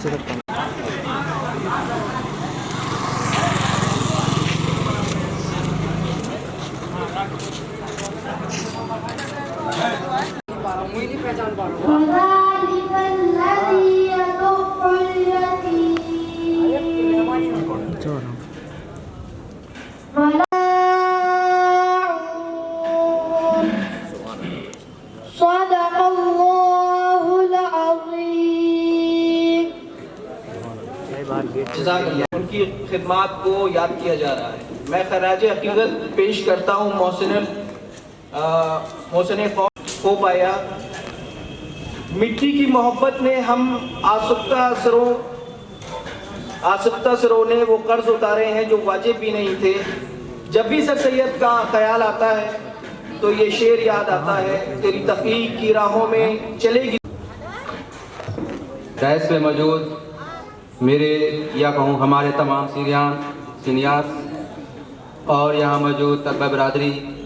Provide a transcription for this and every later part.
नीचे रखता हूँ। उनकी खिदमात को याद किया जा रहा है। मैं खराज अकीदत पेश करता हूँ मोहसिन हो पाया। मिट्टी की मोहब्बत ने हम आसक्ता सरों ने वो कर्ज उतारे हैं जो वाजिब भी नहीं थे। जब भी सर सैयद का ख्याल आता है तो ये शेर याद आता है, तेरी तहकीक की राहों में चलेगी। डायस पे मौजूद मेरे या कहूँ हमारे तमाम सीनियर और यहाँ मौजूद तलबा बरादरी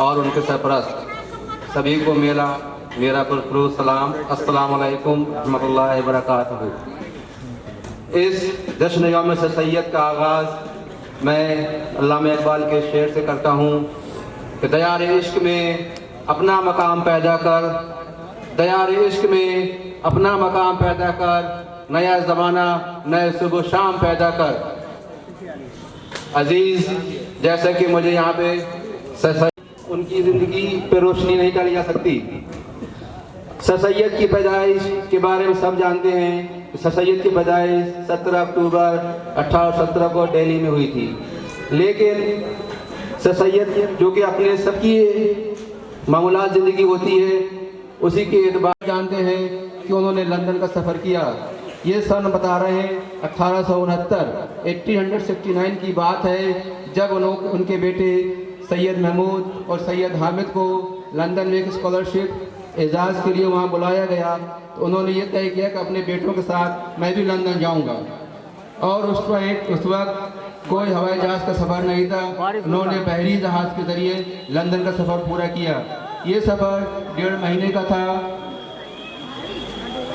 और उनके सरपरस्त सभी को मेरा पुरखुरूज सलाम, अस्सलाम वालेकुम रहमतुल्लाहि व बरकातहू। इस जश्न यौम सर सैयद का आगाज़ मैं अल्लामा इकबाल के शेर से करता हूँ कि दयार इश्क में अपना मकाम पैदा कर, दयार इश्क में अपना मकाम पैदा कर, नया ज़माना नए सुबह शाम पैदा कर। अजीज़, जैसा कि मुझे यहाँ पे उनकी ज़िंदगी पे रोशनी नहीं डाली जा सकती। सर सैयद की पैदाइश के बारे में सब जानते हैं। सर सैयद की पैदाइश 17 अक्टूबर 1817 को दिल्ली में हुई थी। लेकिन सर सैयद जो कि अपने सबकी मामूलात ज़िंदगी होती है, उसी के एतबार जानते हैं कि उन्होंने लंदन का सफ़र किया। ये सन बता रहे हैं 1869 की बात है, जब उनके बेटे सैयद महमूद और सैयद हामिद को लंदन में एक स्कॉलरशिप एजाज़ के लिए वहाँ बुलाया गया। तो उन्होंने ये तय किया कि अपने बेटों के साथ मैं भी लंदन जाऊँगा। और उस वक्त कोई हवाई जहाज़ का सफ़र नहीं था। उन्होंने बहरी जहाज़ के ज़रिए लंदन का सफ़र पूरा किया। ये सफ़र 1.5 महीने का था।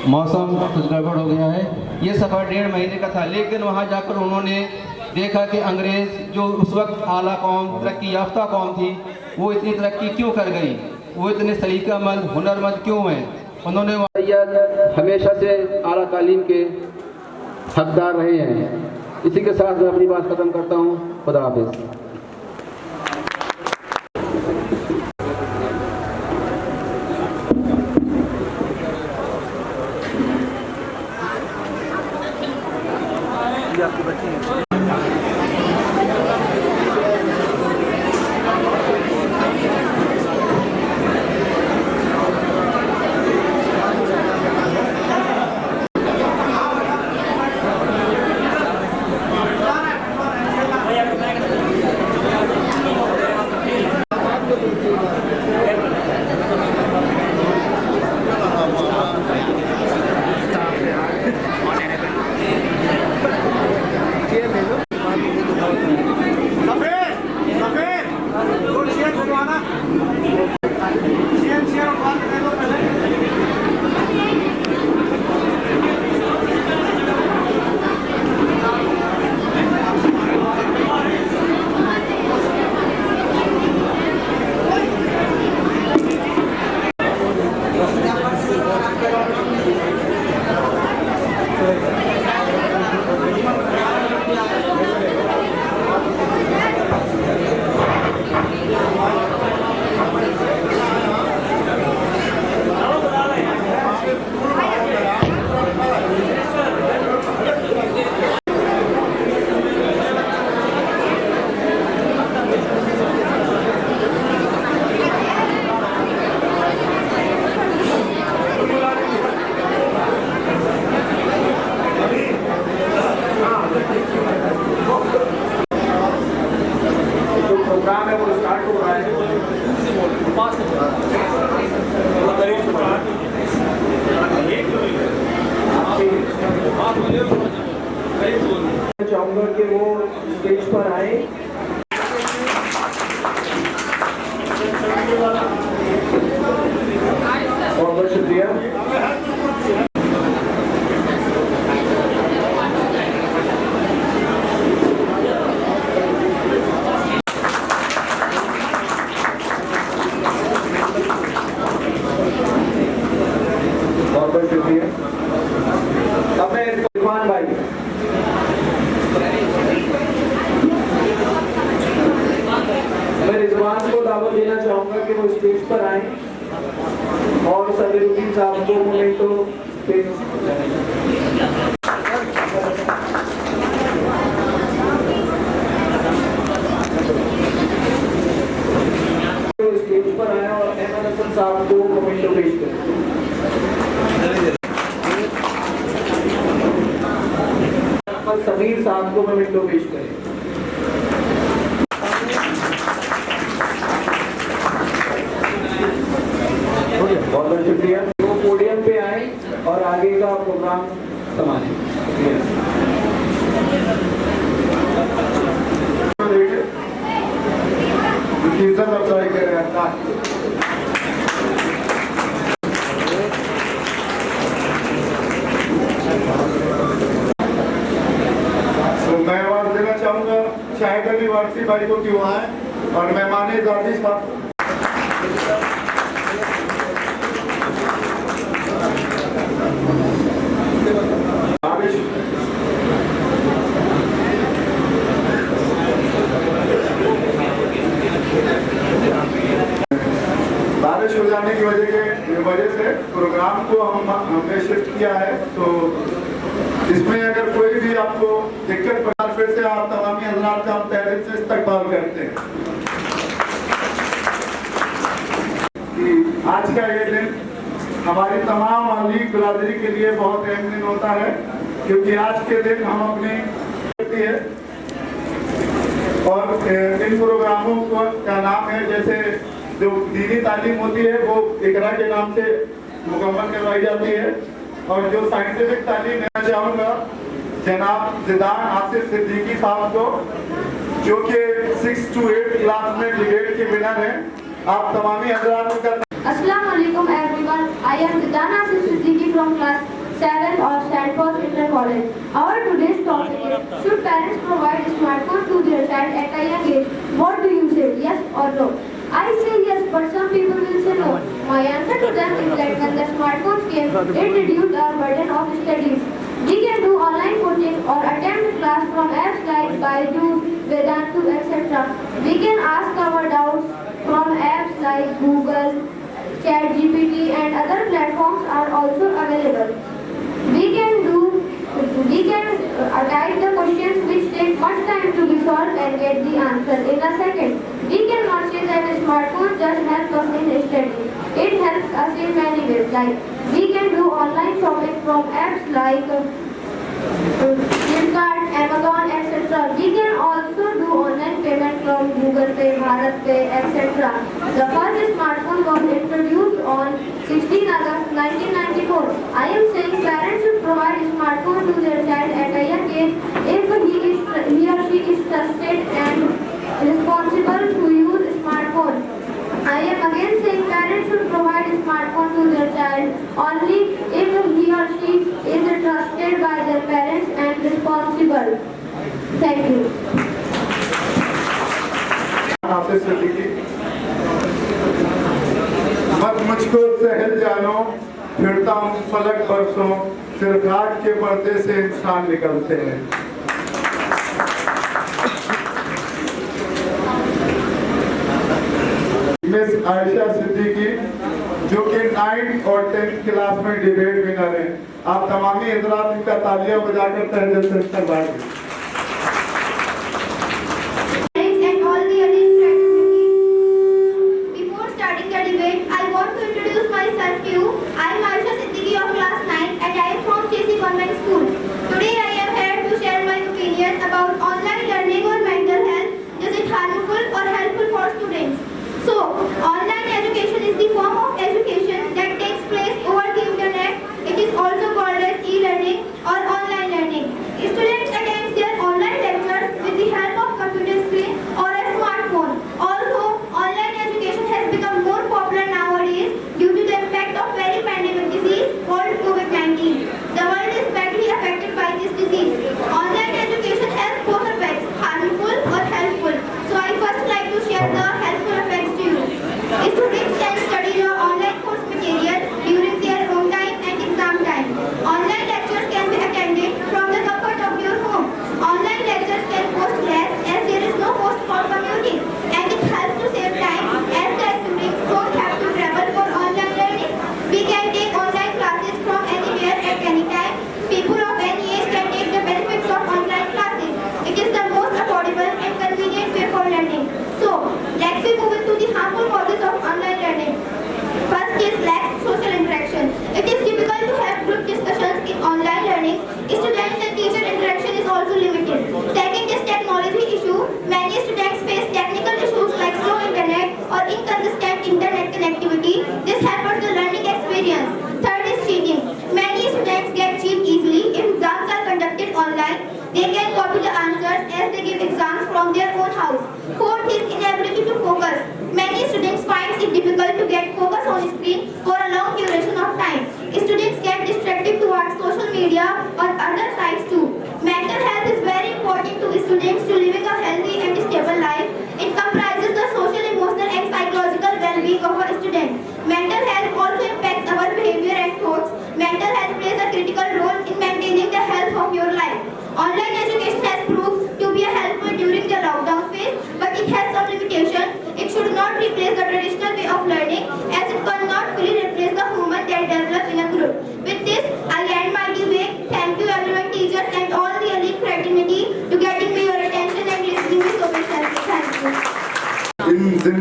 मौसम कुछ गड़बड़ हो गया है। ये सफ़र 1.5 महीने का था, लेकिन वहाँ जाकर उन्होंने देखा कि अंग्रेज़ जो उस वक्त आला कौम, तरक्की याफ्ता कौम थी, वो इतनी तरक्की क्यों कर गई, वो इतने सलीकामंद हुनरमंद क्यों हैं। उन्होंने हमेशा से आला तालीम के हकदार रहे हैं। इसी के साथ मैं अपनी बात ख़त्म करता हूँ। खुदा हाफिज़। आपकी बच्ची है। चाहूंगा कि वो स्टेज पर आए। बहुत बहुत शुक्रिया। दावत देना चाहूंगा कि वो स्टेज पर आए और सदरुद्दीन साहब को मोमेंटो स्टेज पर आए और अहमद हसन साहब को मोमेंटो पेश करें। समीर साहब को मोमेंटो पेश करें। बहुत बहुत शुक्रिया। वो पोडियम पे आए और आगे का प्रोग्राम संभालें। इज्जत अफजाई कर रहे हैं। तो मैं आवाज देना चाहूंगा शाहिद अली वारसी भाई को क्यों आए और मेहमान जाती साहब। बारिश हो जाने की वजह से प्रोग्राम को हमने शिफ्ट किया है, तो इसमें अगर कोई भी आपको दिक्कत पड़ा फिर से आप तमामी हजरात का हम तहरीर से इस्तकबाल करते हैं कि आज का ये दिन हमारी तमाम अली बिरादरी के लिए बहुत अहम दिन होता है, क्योंकि आज के दिन हम अपनी है और इन प्रोग्रामों का नाम है, जैसे जो दीनी तालीम होती है वो इकरा के नाम से मुकम्मल करवाई जाती है, और जो साइंटिफिक तालीम देना चाहूँगा जनाब जिदान आसिफ सिद्दीकी साहब को, जो कि 6 to 8 क्लास में डिबेट के विनर हैं। आप तमामी हजरात का Assalamu alaikum everyone. I am Zidan Asif Siddiqui from class 7 of Stanford Inter College. Our today's topic is: should parents provide smartphone to their child at a young age? What do you say? Yes or no? I say yes, but some people will say no. My answer to them is that when the smartphones came, it reduced our burden of studies. We can do online coaching or attend class from apps like Byju's, Vedantu, etc. We can ask our doubts from apps like Google, ChatGPT and other platforms are also available. We can type the questions which take much time to be solved and get the answer in a second. We cannot say that a smartphone just helps us in study. It helps us in many ways. Like we can do online shopping from apps like Flipkart, Amazon, etc. We can also do online payment from Google Pay, Bharat Pay, etc. The first smartphone was introduced on 16 August 1994. I am saying parents should provide a smartphone to their child at a young age if he or she is trusted and responsible to use smartphone. I am again saying parents should provide a smartphone to their child only if he or she is trusted by their parents and responsible. Thank you. मत मुझको सहल जानो, फिरता हूँ फलक बरसों, फिर घाट के पर्दे से इंसान निकलते हैं। मिस आयशा सिद्दीकी, जो कि 9th और 10th क्लास में डिबेट विनर हैं। आप तमामी हजरात इनका तालियां बजाकर तहे दिल से इस्तकबाल। Online education is the form of education that takes place over the internet. It is also called as e-learning or online learning. Students attend their online lectures with the help of computer screen or a smartphone. Although online education has become more popular nowadays due to the impact of very pandemic disease called COVID-19. The world is badly affected by this disease. Online education has both effects, harmful or helpful. So I first like to share the helpful effects to you. Students can study the online course material during their own time and exam time. Online lectures can be attended from the comfort of your home. Online lectures can cost less as there is no cost for commuting, and it helps to save time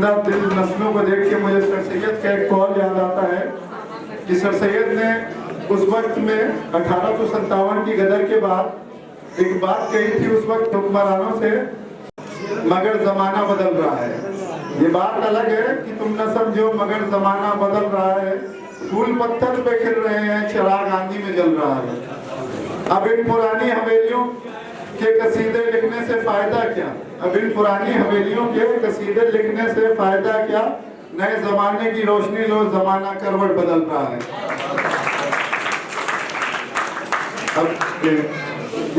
जिंदा दिल नस्लों को देख के मुझे sir Syed का एक call याद आता है कि सर सैयद ने उस वक्त में 1857 की गदर के बाद एक बात कही थी उस वक्त हुक्मरानों से, मगर जमाना बदल रहा है। ये बात अलग है कि तुम न समझो मगर जमाना बदल रहा है, फूल पत्थर पे खिल रहे हैं, चिराग आंधी में जल रहा है। अब इन पुरानी हवेलियों के कसीदे लिखने से फायदा क्या, अब इन पुरानी हवेलियों के कसीदे लिखने से फायदा क्या, नए जमाने की रोशनी लो, जमाना करवट बदल रहा है। अब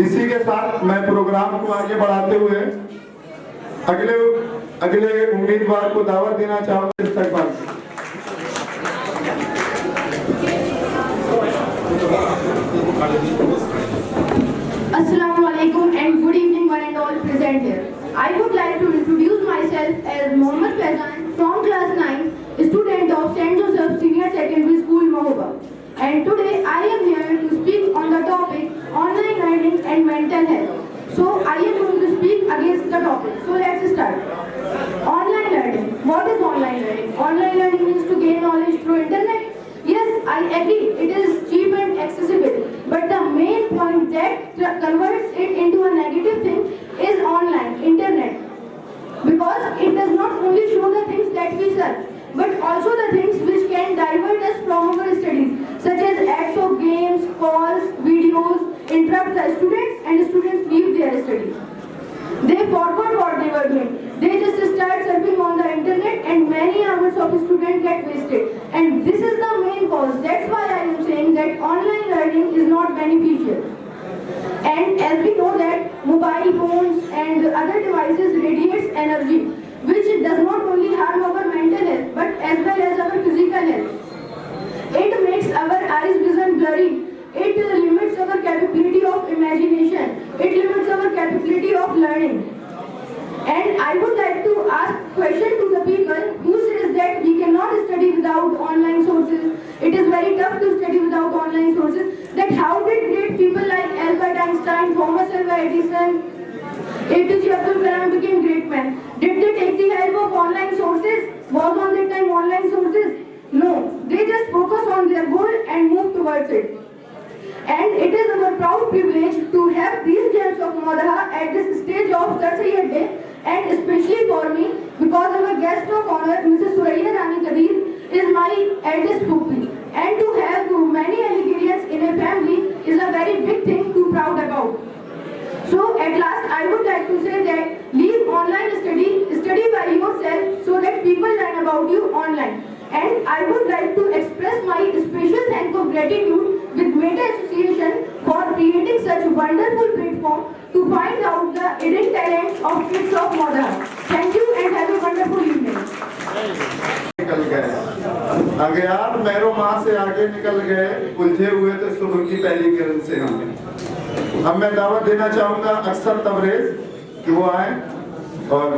इसी के साथ मैं प्रोग्राम को आगे बढ़ाते हुए अगले उम्मीदवार को दावत देना चाहूंगा। इस्तकबाल। Assalamu alaikum and good evening one and all present here. I would like to introduce myself as Mohammad Faizan from class 9, student of St. Joseph Senior Secondary School, Mahoba. And today I am here to speak on the topic online learning and mental health. So I am going to speak against the topic. So let's start. Online learning. What is online learning? Online learning means to gain knowledge through internet. Yes, I agree. It is cheap and accessible. But the main point that converts it into a negative thing is online, internet. Because it does not only show the things that we search, but also the things which can divert us from our studies, such as ads of games, calls, videos, interrupt the students and students leave their studies. They forgot what they were doing. They just start surfing on the internet and many hours of students get wasted. And this is the main cause. That's why I am saying that online learning is not beneficial. And as we know that mobile phones and other devices radiates energy, which does not only harm our mental health but as well as our physical health. It makes our eyes vision blurry. It limits our capability of imagination. It limits our capability of learning. And I would like to ask question to the people who says that we cannot study without online sources. It is very tough to study without online sources. That how did great people like Albert Einstein, Thomas Alva Edison, APJ Abdul Kalam became great men? Did they take the help of online sources? Was on that time online sources? No. They just focus on their goal and move towards it. And it is our proud privilege to have these gems of Madaha at this stage of Sir Sayyid Day, and especially for me because our guest of honor, Mrs. Suraiya Rani Kadir, is my eldest pupil. And to have many Algerians in a family is a very big thing to proud about. So at last I would like to say that leave online study by yourself so that people learn about you online. And I would like to express my special thanks of gratitude with Meta Association for creating such a wonderful platform to find out the hidden talents of kids of Mother. Thank you and have a wonderful evening. निकल गए अगयार marrow माँ से आगे निकल गए, उलझे हुए थे सुबह की पहली किरण से हम। अब मैं दावत देना चाहूँगा अक्सर तबरेज कि वो आए और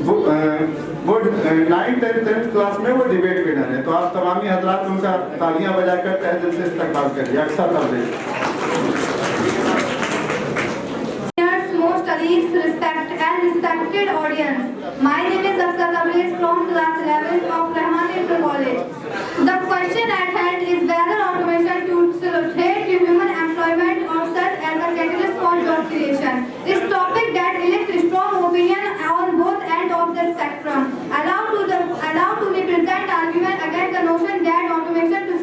वो 9th 10th क्लास में वो डिबेट विनर है। तो आप तमामी हजरात उनका तालियां बजाकर तहे दिल से इस्तकबाल करिए। अक्सर Tabrez. Most respected audience. My name is Aksar Tabriz from class 11 of Rahman Inter College. The question at hand is whether automation tools threat to human employment or serve as a catalyst for job creation. This topic that elicits strong opinion on both ends of the spectrum. Allow to be present argument against the notion that automation to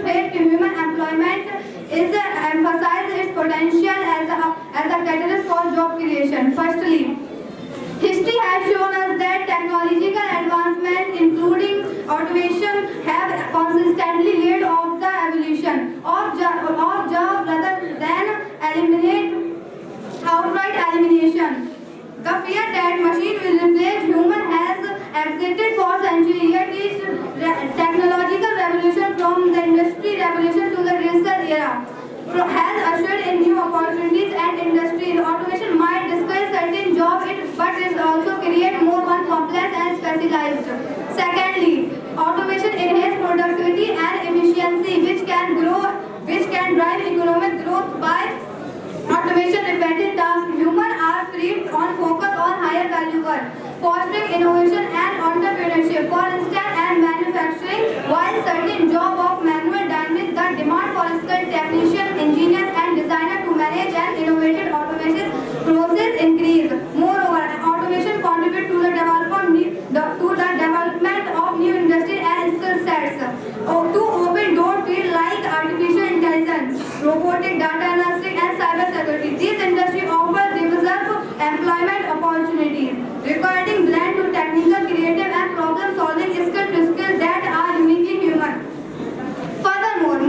threat to human employment is emphasize its potential as a catalyst for job creation. Firstly, history has shown us that technological advancement, including automation, have consistently led of the evolution of job rather than outright elimination. The fear that machine will replace human has existed for centuries. Yet this technological revolution from the industry revolution to the digital era has ushered in new opportunities and industries. Automation might displace certain jobs, but it also creates more complex and specialized. Secondly, automation enhances productivity and efficiency, which can drive economic growth by automation repetitive tasks. Humans are freed on focus on higher value work. fostering innovation and entrepreneurship. For instance, and manufacturing, while certain job of manual dynamics, the demand for skilled technicians, engineers, and designers to manage and innovative automation process increase. Moreover, automation contribute to the development of new industry and skill sets. To open door fields like artificial intelligence, robotic, data analysis, and cyber security. These industries offer diverse employment opportunities, requiring blend to technical, creative, and problem-solving skills to skills that are uniquely human. Furthermore,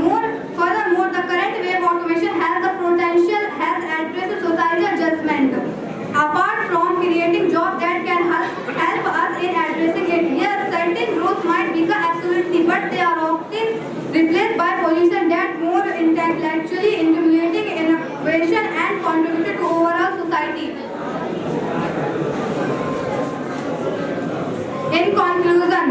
the current wave of automation has the potential has addressed societal judgment. Apart from creating jobs that can help us in addressing it, yes, certain roles might become absolutely, but they are often replaced by positions that more intellectually stimulating innovation and contribute to overall society. In conclusion,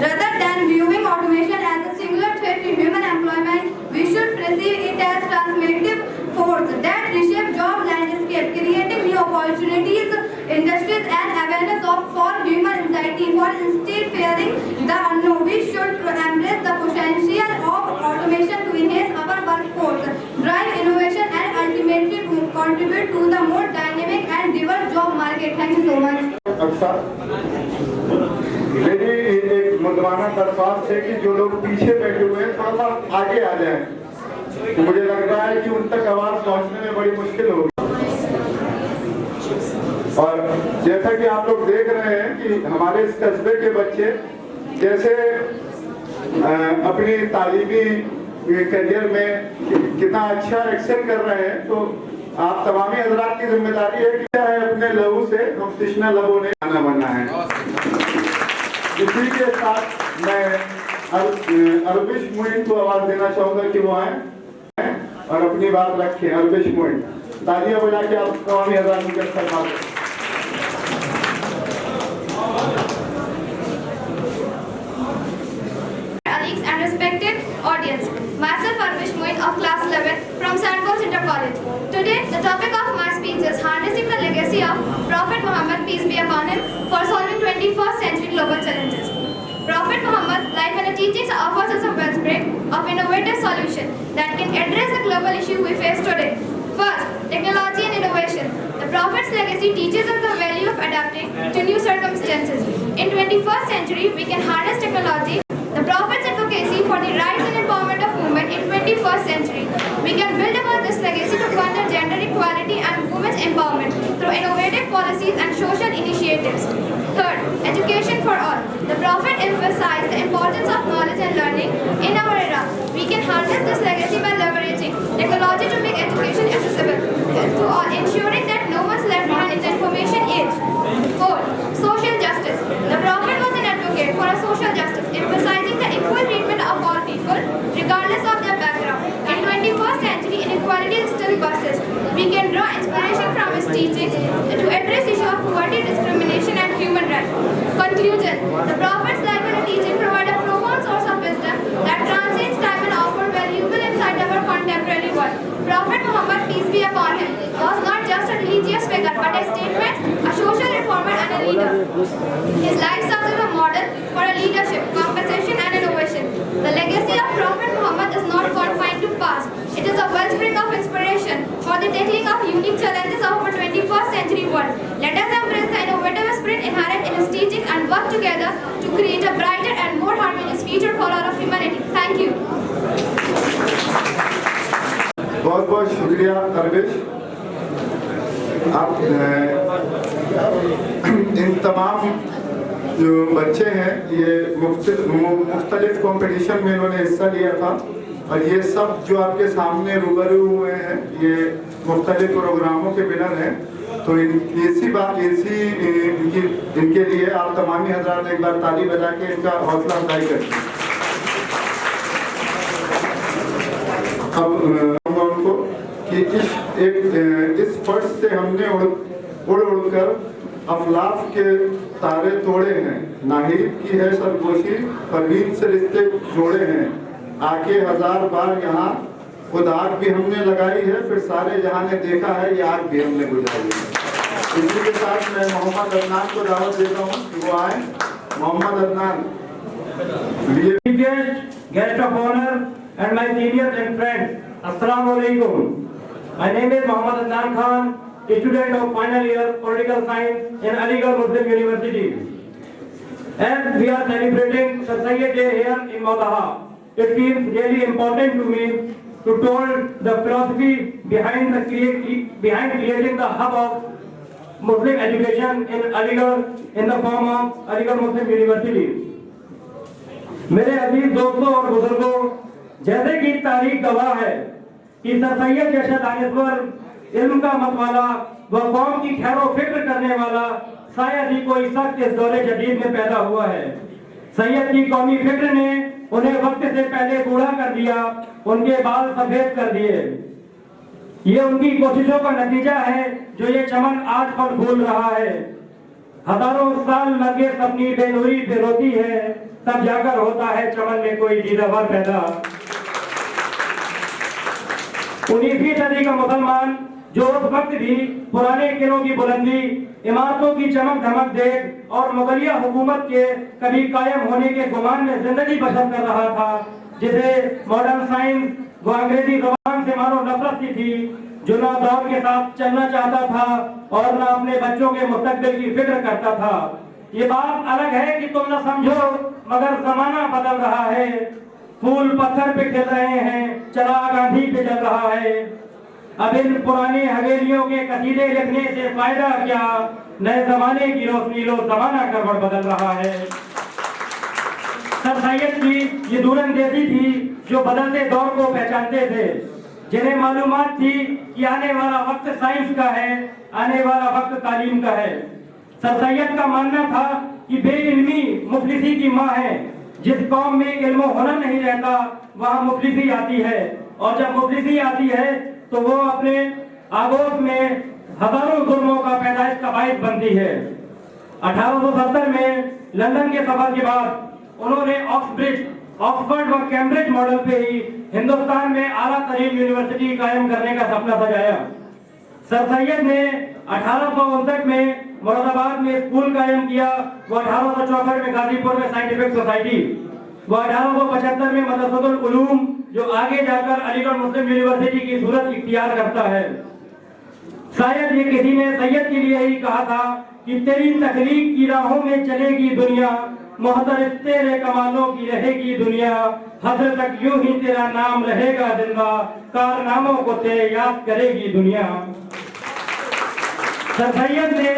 rather than viewing automation as a singular threat to human employment, we should perceive it as transformative force that reshape job landscape, creating new opportunities, industries, and awareness for human anxiety. For instead fearing the unknown, we should embrace the potential of automation to enhance our workforce, drive innovation, and ultimately contribute to the more dynamic and diverse job market. Thank you so much. मेरी एक मुद्दाना दरख्वास्त है कि जो लोग पीछे बैठे हुए हैं थोड़ा सा आगे आ जाएं। तो मुझे लग रहा है कि उन तक आवाज पहुंचने में बड़ी मुश्किल होगी। और जैसा कि आप लोग देख रहे हैं कि हमारे इस कस्बे के बच्चे जैसे अपनी तालीमी करियर में कितना अच्छा एक्सेल कर रहे हैं, तो आप तमामी हजरात की जिम्मेदारी है कि क्या है अपने लहू से हम तृष्णा लहू ने खाना बना है। इसी के साथ मैं अरबिश मुइन को आवाज देना चाहूंगा कि वो आए और अपनी बात रखें। अरबिश मुइन, तालियां बजा के आप तमामी हजरात के साथ। And respected audience, myself Arvish Muin of class 11 from St. Paul's Inter College. Today, the topic of my speech is harnessing the legacy of Prophet Muhammad, peace be upon him, for solving 21st century global challenges. Prophet Muhammad, life and teachings offers us a wellspring of innovative solutions that can address the global issue we face today. First, technology and innovation. The Prophet's legacy teaches us the value of adapting to new circumstances. In 21st century, we can harness technology. The Prophet's advocacy for the rights and empowerment of women in 21st century. We can build upon this legacy to further gender equality and women's empowerment through innovative policies and social initiatives. Third, education for all. The Prophet emphasized the importance of knowledge and learning in our era. We can harness this legacy by leveraging technology to make education accessible to all, ensuring that no one's left behind in the information age. Fourth, social justice. The Prophet was an advocate for a social justice, emphasizing the equal treatment of all people, regardless of their background. In 21st century, inequality still persists. We can draw inspiration from his teachings to address issues of poverty, discrimination, and human rights. Conclusion: the Prophet's life and teaching provide a profound source of wisdom that transcends time and offer valuable insight of our contemporary world. Prophet Muhammad, peace be upon him, was not just a religious figure, but a statesman, a social reformer, and a leader. His life serves as a model for a leadership, compassion, and innovation. The legacy of Prophet Muhammad is not confined to past. It is a wellspring of inspiration for the tackling of unique challenges of our 21st century world. Let us embrace the innovative spirit inherent in his teaching and work together to create a brighter and more harmonious future for all of humanity. Thank you. बहुत बहुत शुक्रिया अरबिश। आप इन तमाम जो बच्चे हैं ये मुख्तलिफ कंपटीशन में इन्होंने हिस्सा लिया था और ये सब जो आपके सामने रूबरू हुए हैं ये मुख्तलिफ प्रोग्रामों के विनर हैं। तो इनके लिए आप तमामी हजरात एक बार ताली बजा के इनका हौसला अफजाई करते हैं। अब उनको कि इस फर्श से हमने उड़ कर अफलाक के तारे तोड़े हैं, नाहिद की है सरगोशी, परवीन से रिश्ते जोड़े हैं, आके 1000 बार यहाँ खुद आग भी हमने लगाई है, फिर सारे जहां ने देखा है ये आग भी हमने बुझाई है। इसी के साथ मैं मोहम्मद अदनान को दावत देता हूँ कि वो आए। Mohammad Adnan, guest of honor and my seniors and friends, Assalamu alaikum. My name is Mohammad Adnan Khan, student of final year political science in Aligarh Muslim University. As we are celebrating Sir Syed Day here in Maudaha, it feels really important to me to tell the philosophy behind creating the hub of Muslim education in Aligarh in the form of Aligarh Muslim University. मेरे अजीज दोस्तों और बुजुर्गों, जैसे कि तारीख गवाह है कि सर सैयद जैसा दानिश्वर इल्म का मतवाला व कौम की खैर व फिक्र करने वाला शायद ही कोई शख्स इस दौरे जदीद में पैदा हुआ है। सैयद की कौमी फिक्र ने उन्हें वक्त से पहले बूढ़ा कर दिया, उनके बाल सफेद कर दिए। ये उनकी कोशिशों का नतीजा है जो ये चमन आज फल फूल रहा है। हजारों साल लगे अपनी बेनूरी बेरोती है, तब जाकर होता है चमन में कोई जीदावर पैदा। 19वीं सदी का मुसलमान जो उस वक्त भी पुराने किलों की बुलंदी, इमारतों की चमक धमक देख और मुगलिया हुकूमत के कभी कायम होने के गुमान में जिंदगी बसर कर रहा था, जिसे मॉडर्न साइंस व अंग्रेजी ज़बान से मानो नफरत की थी, जो ना दौर के साथ चलना चाहता था और ना अपने बच्चों के मुस्तकबिल की फिक्र करता था। ये बात अलग है कि तुम न समझो मगर जमाना बदल रहा है, फूल पत्थर पे खिल रहे हैं, चिराग आंधी पे जल रहा है। अब इन पुरानी हवेलियों के कसीदे लिखने से फायदा क्या, नए जमाने की रोशनी लो, जमाना करवट बदल रहा है। सर सैयद की ये दूरंदेशी थी जो बदलते दौर को पहचानते थे, जिन्हें मालूमात थी कि आने वाला वक्त साइंस का है, आने वाला वक्त तालीम का है। सर सैयद का मानना था कि बेइल्मी मुफलिसी की माँ है। जिस कौम में इल्म हुनर नहीं रहता वहाँ मुफलिसी आती है, और जब मुफलिसी आती है तो वो अपने आगोश में हजारों जुर्मों का पैदाइश का बाइस बनती है। 1870 में लंदन के सफर के बाद उन्होंने ऑक्सफोर्ड व कैम्ब्रिज मॉडल पे ही हिंदुस्तान में आला तरीन यूनिवर्सिटी कायम करने का सपना सजाया। सर सैयद ने 1859 में मुरादाबाद में स्कूल कायम किया, वो 1864 में गाजीपुर में साइंटिफिक सोसाइटी, वो 1875 में मदरसतुल उलूम जो आगे जाकर अलीगढ़ मुस्लिम यूनिवर्सिटी की सूरत इख्तियार करता है। शायद ये किसी ने सैयद के लिए ही कहा था कि तेरी तकलीफ की राहों में चलेगी दुनिया, मोहतरम तेरे कमालों की रहेगी दुनिया, हसर तक यूं ही तेरा नाम रहेगा जिंदा, कारनामों को तेरे याद करेगी दुनिया। सर सैयद ने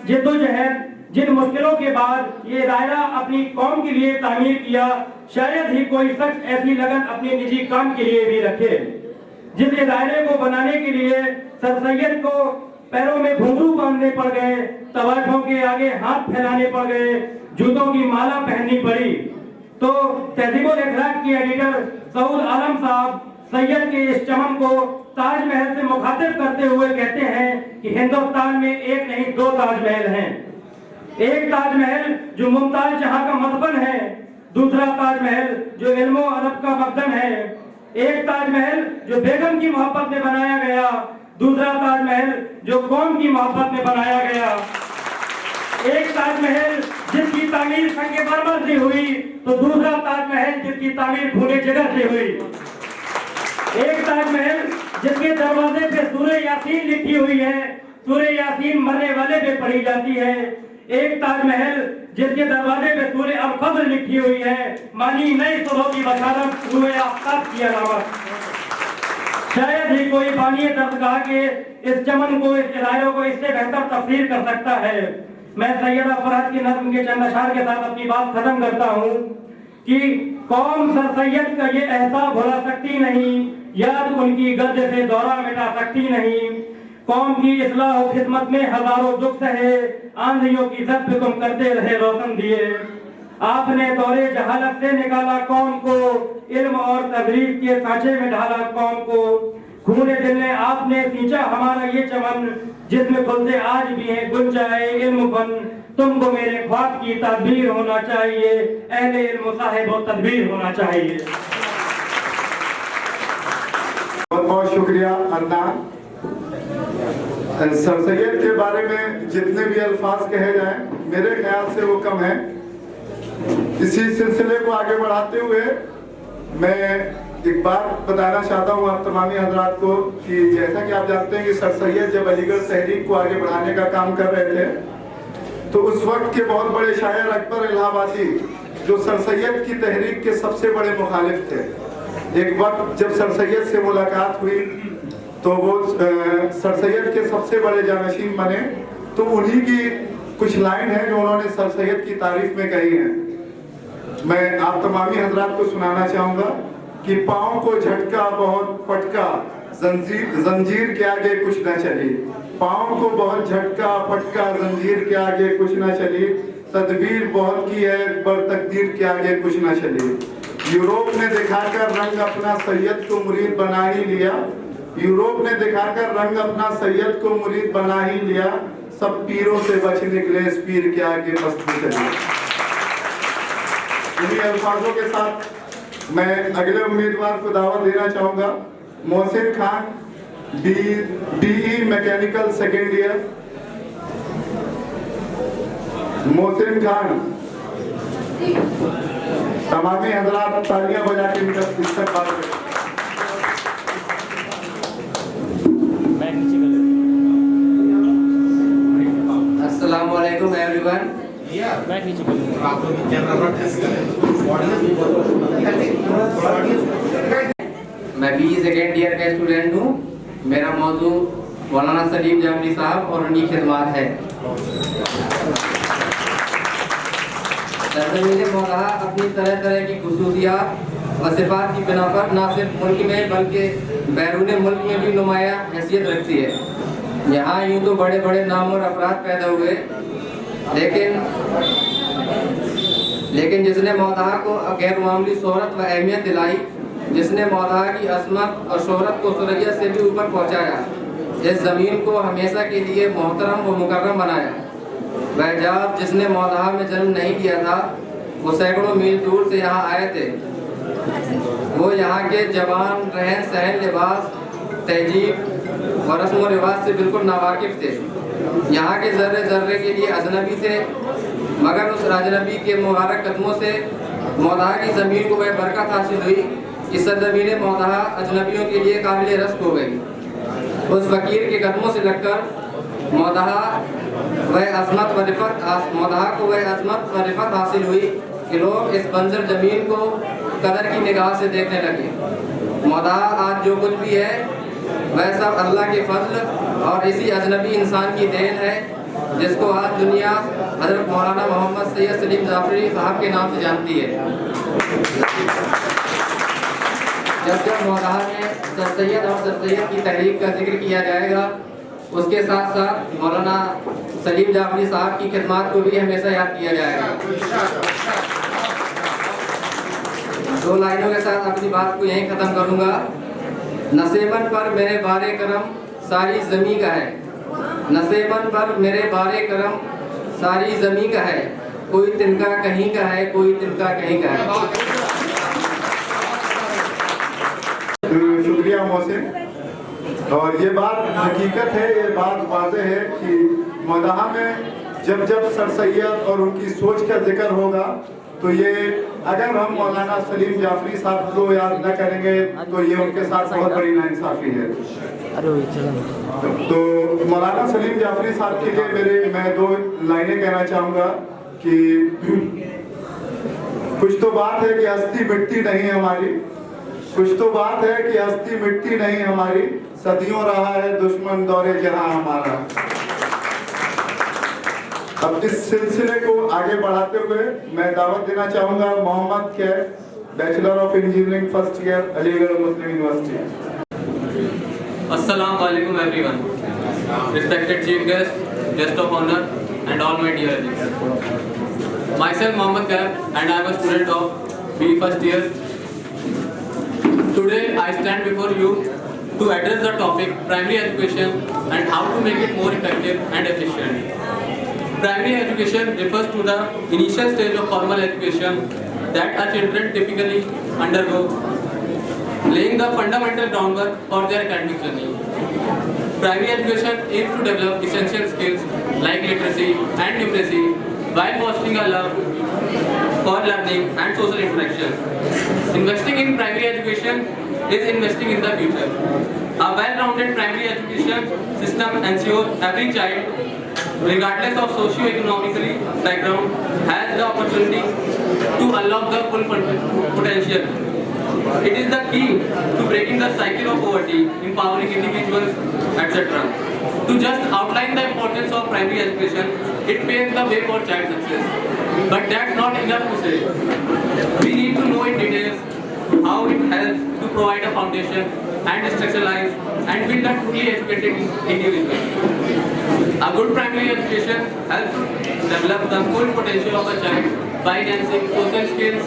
जिद्दोजहद, जिन मुश्किलों के बाद ये दायरा अपनी कौम के लिए तामीर किया, शायद ही कोई शख्स ऐसी लगन अपने निजी काम के लिए भी रखे। जिस दायरे को बनाने के लिए सर सैयद को पैरों में घुंघरू बांधने पड़ गए, तवाइफों के आगे हाथ फैलाने पड़ गए, जूतों की माला पहननी पड़ी, तो तहजीबुल अखलाक के एडिटर सऊद आलम साहब सैयद के इस चमन को ताजमहल से मुखातिब करते हुए कहते हैं कि हिंदुस्तान में एक नहीं दो ताजमहल हैं। एक ताजमहल जो मुमताज जहां का मदफन है, दूसरा ताजमहल जो इल्म व अदब का मकदम है। एक ताजमहल जो बेगम की मोहब्बत में बनाया गया, दूसरा ताजमहल जो कौम की मोहब्बत में बनाया गया। एक ताजमहल जिसकी तामीर संगे मरमर से हुई, तो दूसरा ताजमहल जिसकी तामीर खूने जिगर से हुई। एक ताजमहल जिसके दरवाजे पे सूरह यासीन लिखी हुई है, सूरह यासीन मरने वाले पे पढ़ी जाती है। एक ताजमहल जिसके दरवाजे पे सूरह अल-फज्र लिखी हुई है, मानी नई सुबह की बशारत, हुए आफ्ताब की अलामत। शायद ही कोई बानी दर्दगाह के इस चमन को, इस इदारों को इससे बेहतर तफसीर कर सकता है। मैं सैयद फरहत की नज़्म के चंद अशार के साथ अपनी बात खत्म करता हूँ कि कौम सर सैयद का ये एहसास भुला सकती नहीं, याद उनकी गर्द से दौरा मिटा सकती नहीं। कौम की इस्लाह और खिदमत में हजारों दुख सहे, आंधियों की जद पे तुम करते रहे रोशन दिए। आपने दौरे जहालत से निकाला कौम को, इल्म और तबलीग के सांचे में ढाला कौम को। खूने दिल ने आपने सींचा हमारा ये चमन, जिसमें खुलते आज भी है गुंजाए इल्म फन। तुमको मेरे ख्वाब की तदबीर होना चाहिए, अहले इल्म साहिब और तदबीर होना चाहिए। बहुत बहुत शुक्रिया अदनान। सर सैयद के बारे में जितने भी अल्फाज कहे जाएं मेरे ख्याल से वो कम है। इसी सिलसिले को आगे बढ़ाते हुए मैं एक बात बताना चाहता हूँ आप तमामी हजरात को कि जैसा कि आप जानते हैं कि सर सैयद जब अलीगढ़ तहरीक को आगे बढ़ाने का काम कर रहे थे तो उस वक्त के बहुत बड़े शायर अकबर इलाहाबादी जो सर सैयद की तहरीक के सबसे बड़े मुखालिफ थे, एक वक्त जब सर सैयद से मुलाकात हुई तो वो सर सैयद के सबसे बड़े जानशीन बने। तो उन्हीं की कुछ लाइन है जो उन्होंने सर सैयद की तारीफ में कही है, मैं आप तमामी हजरात को सुनाना चाहूँगा कि पाँव को झटका बहुत फटका जंजीर के आगे कुछ न चली, पाँव को बहुत झटका फटका जंजीर के आगे कुछ न चली, तदबीर बहुत की है पर तकदीर के आगे कुछ न चली। यूरोप ने दिखाकर रंग अपना सैयद को मुरीद बना ही लिया, यूरोप ने दिखाकर रंग अपना सैयद को मुरीद बना ही लिया, सब पीरों से बच निकले इस पीर के आगे मस्त चली। इन्हीं अल्फाजों के साथ मैं अगले उम्मीदवार को दावत देना चाहूँगा, Mohsin Khan, BE mechanical second year. Mohsin Khan, तमामी हजरात तालियां बजा के इनका इस्तकबाल करें। अस्सलाम वालेकुम एवरीवन। मैं बीई सेकेंड ईयर का स्टूडेंट हूँ। मेरा मौजू मौलाना सलीम जाफरी साहब और उनकी खिदमत है। सरज़मीन मौला अपनी तरह तरह की खुसूसियात और सिफात की बिना पर न सिर्फ मुल्क में बल्कि बैरून मुल्क में भी नुमाया हैसियत रखती है। यहाँ यूँ तो बड़े बड़े नाम और अफराद पैदा हुए, लेकिन जिसने मौला को गैर मामूली शोहरत व अहमियत दिलाई, जिसने मौला की अज़मत और शोहरत को सुरैया से भी ऊपर पहुँचाया, इस ज़मीन को हमेशा के लिए मोहतरम व मुकर्रम बनाया। वह जाब जिसने मौला में जन्म नहीं लिया था, वो सैकड़ों मील दूर से यहाँ आए थे। वो यहाँ के जवान, रहन सहन, लिबास, तहजीब और रस्म व रिवाज से बिल्कुल नावाकिफ थे। यहाँ के ज़र्रे ज़र्रे के लिए अजनबी थे, मगर उस अजनबी के मुबारक कदमों से मौला की ज़मीन को वह बरकत हासिल हुई कि सरज़मीन मौला अजनबियों के लिए काबिल रस्क हो गई। उस फ़कीर के कदमों से लगकर मौला वह अज़मत व रिफ़त हासिल हुई कि लोग इस बंजर ज़मीन को कदर की निगाह से देखने लगे। मौला आज जो कुछ भी है वह सब अल्लाह के फजल और इसी अजनबी इंसान की देन है, जिसको आज दुनिया हज़रत मौलाना मोहम्मद सैयद सलीम जाफरी साहब के नाम से जानती है। जब मौला में सर सैयद और सर सैयद की तहरीक का जिक्र किया जाएगा, उसके साथ साथ मौलाना सलीम जाफरी साहब की खिदमत को भी हमेशा याद किया जाएगा। दो लाइनों के साथ अपनी बात को यहीं ख़त्म करूँगा। नसेबन पर मेरे बारे करम सारी ज़मी का है, नसेबन पर मेरे बारे करम सारी ज़मी का है, कोई तिनका कहीं का है, कोई तिनका कहीं का है। शुक्रिया मोहसिन। और ये बात हकीकत है, ये बात वाज़ेह है कि मदहा में जब जब सर सैयद और उनकी सोच का जिक्र होगा तो ये अगर हम मौलाना सलीम जाफरी साहब को याद न करेंगे तो ये उनके साथ बहुत बड़ी नाइंसाफ़ी है। तो मौलाना सलीम जाफरी साहब के लिए मैं दो लाइनें कहना चाहूँगा कि कुछ तो बात है कि हस्ती मिटती नहीं हमारी, कुछ तो बात है कि हस्ती मिटती नहीं हमारी, सदियों रहा है दुश्मन दौरे जहां हमारा। अब इस सिलसिले को आगे बढ़ाते हुए मैं दावत देना चाहूंगा Mohammad Kaif, bachelor of engineering first year, Aligarh Muslim University. अस्सलाम वालेकुम everyone, respected chief guest of honour and all my dear educators. Myself Mohammad Kaif and I am a student of BE first year. Today I stand before you to address the topic primary education and how to make it more effective and efficient. Primary education refers to the initial stage of formal education that our children typically undergo. laying the fundamental groundwork for their academic journey. Primary education aims to develop essential skills like literacy and numeracy while fostering a love for learning and social interaction. Investing in primary education is investing in the future. A well-rounded primary education system ensures every child, regardless of socio-economically background, has the opportunity to unlock the full potential. It is the key to breaking the cycle of poverty, empowering individuals, etc. To just outline the importance of primary education, it paves the way for child success. But that's not enough to say. We need to know in details how it helps to provide a foundation and structuralize and build a truly educated individual. A good primary education helps to develop the full potential of a child by enhancing social skills,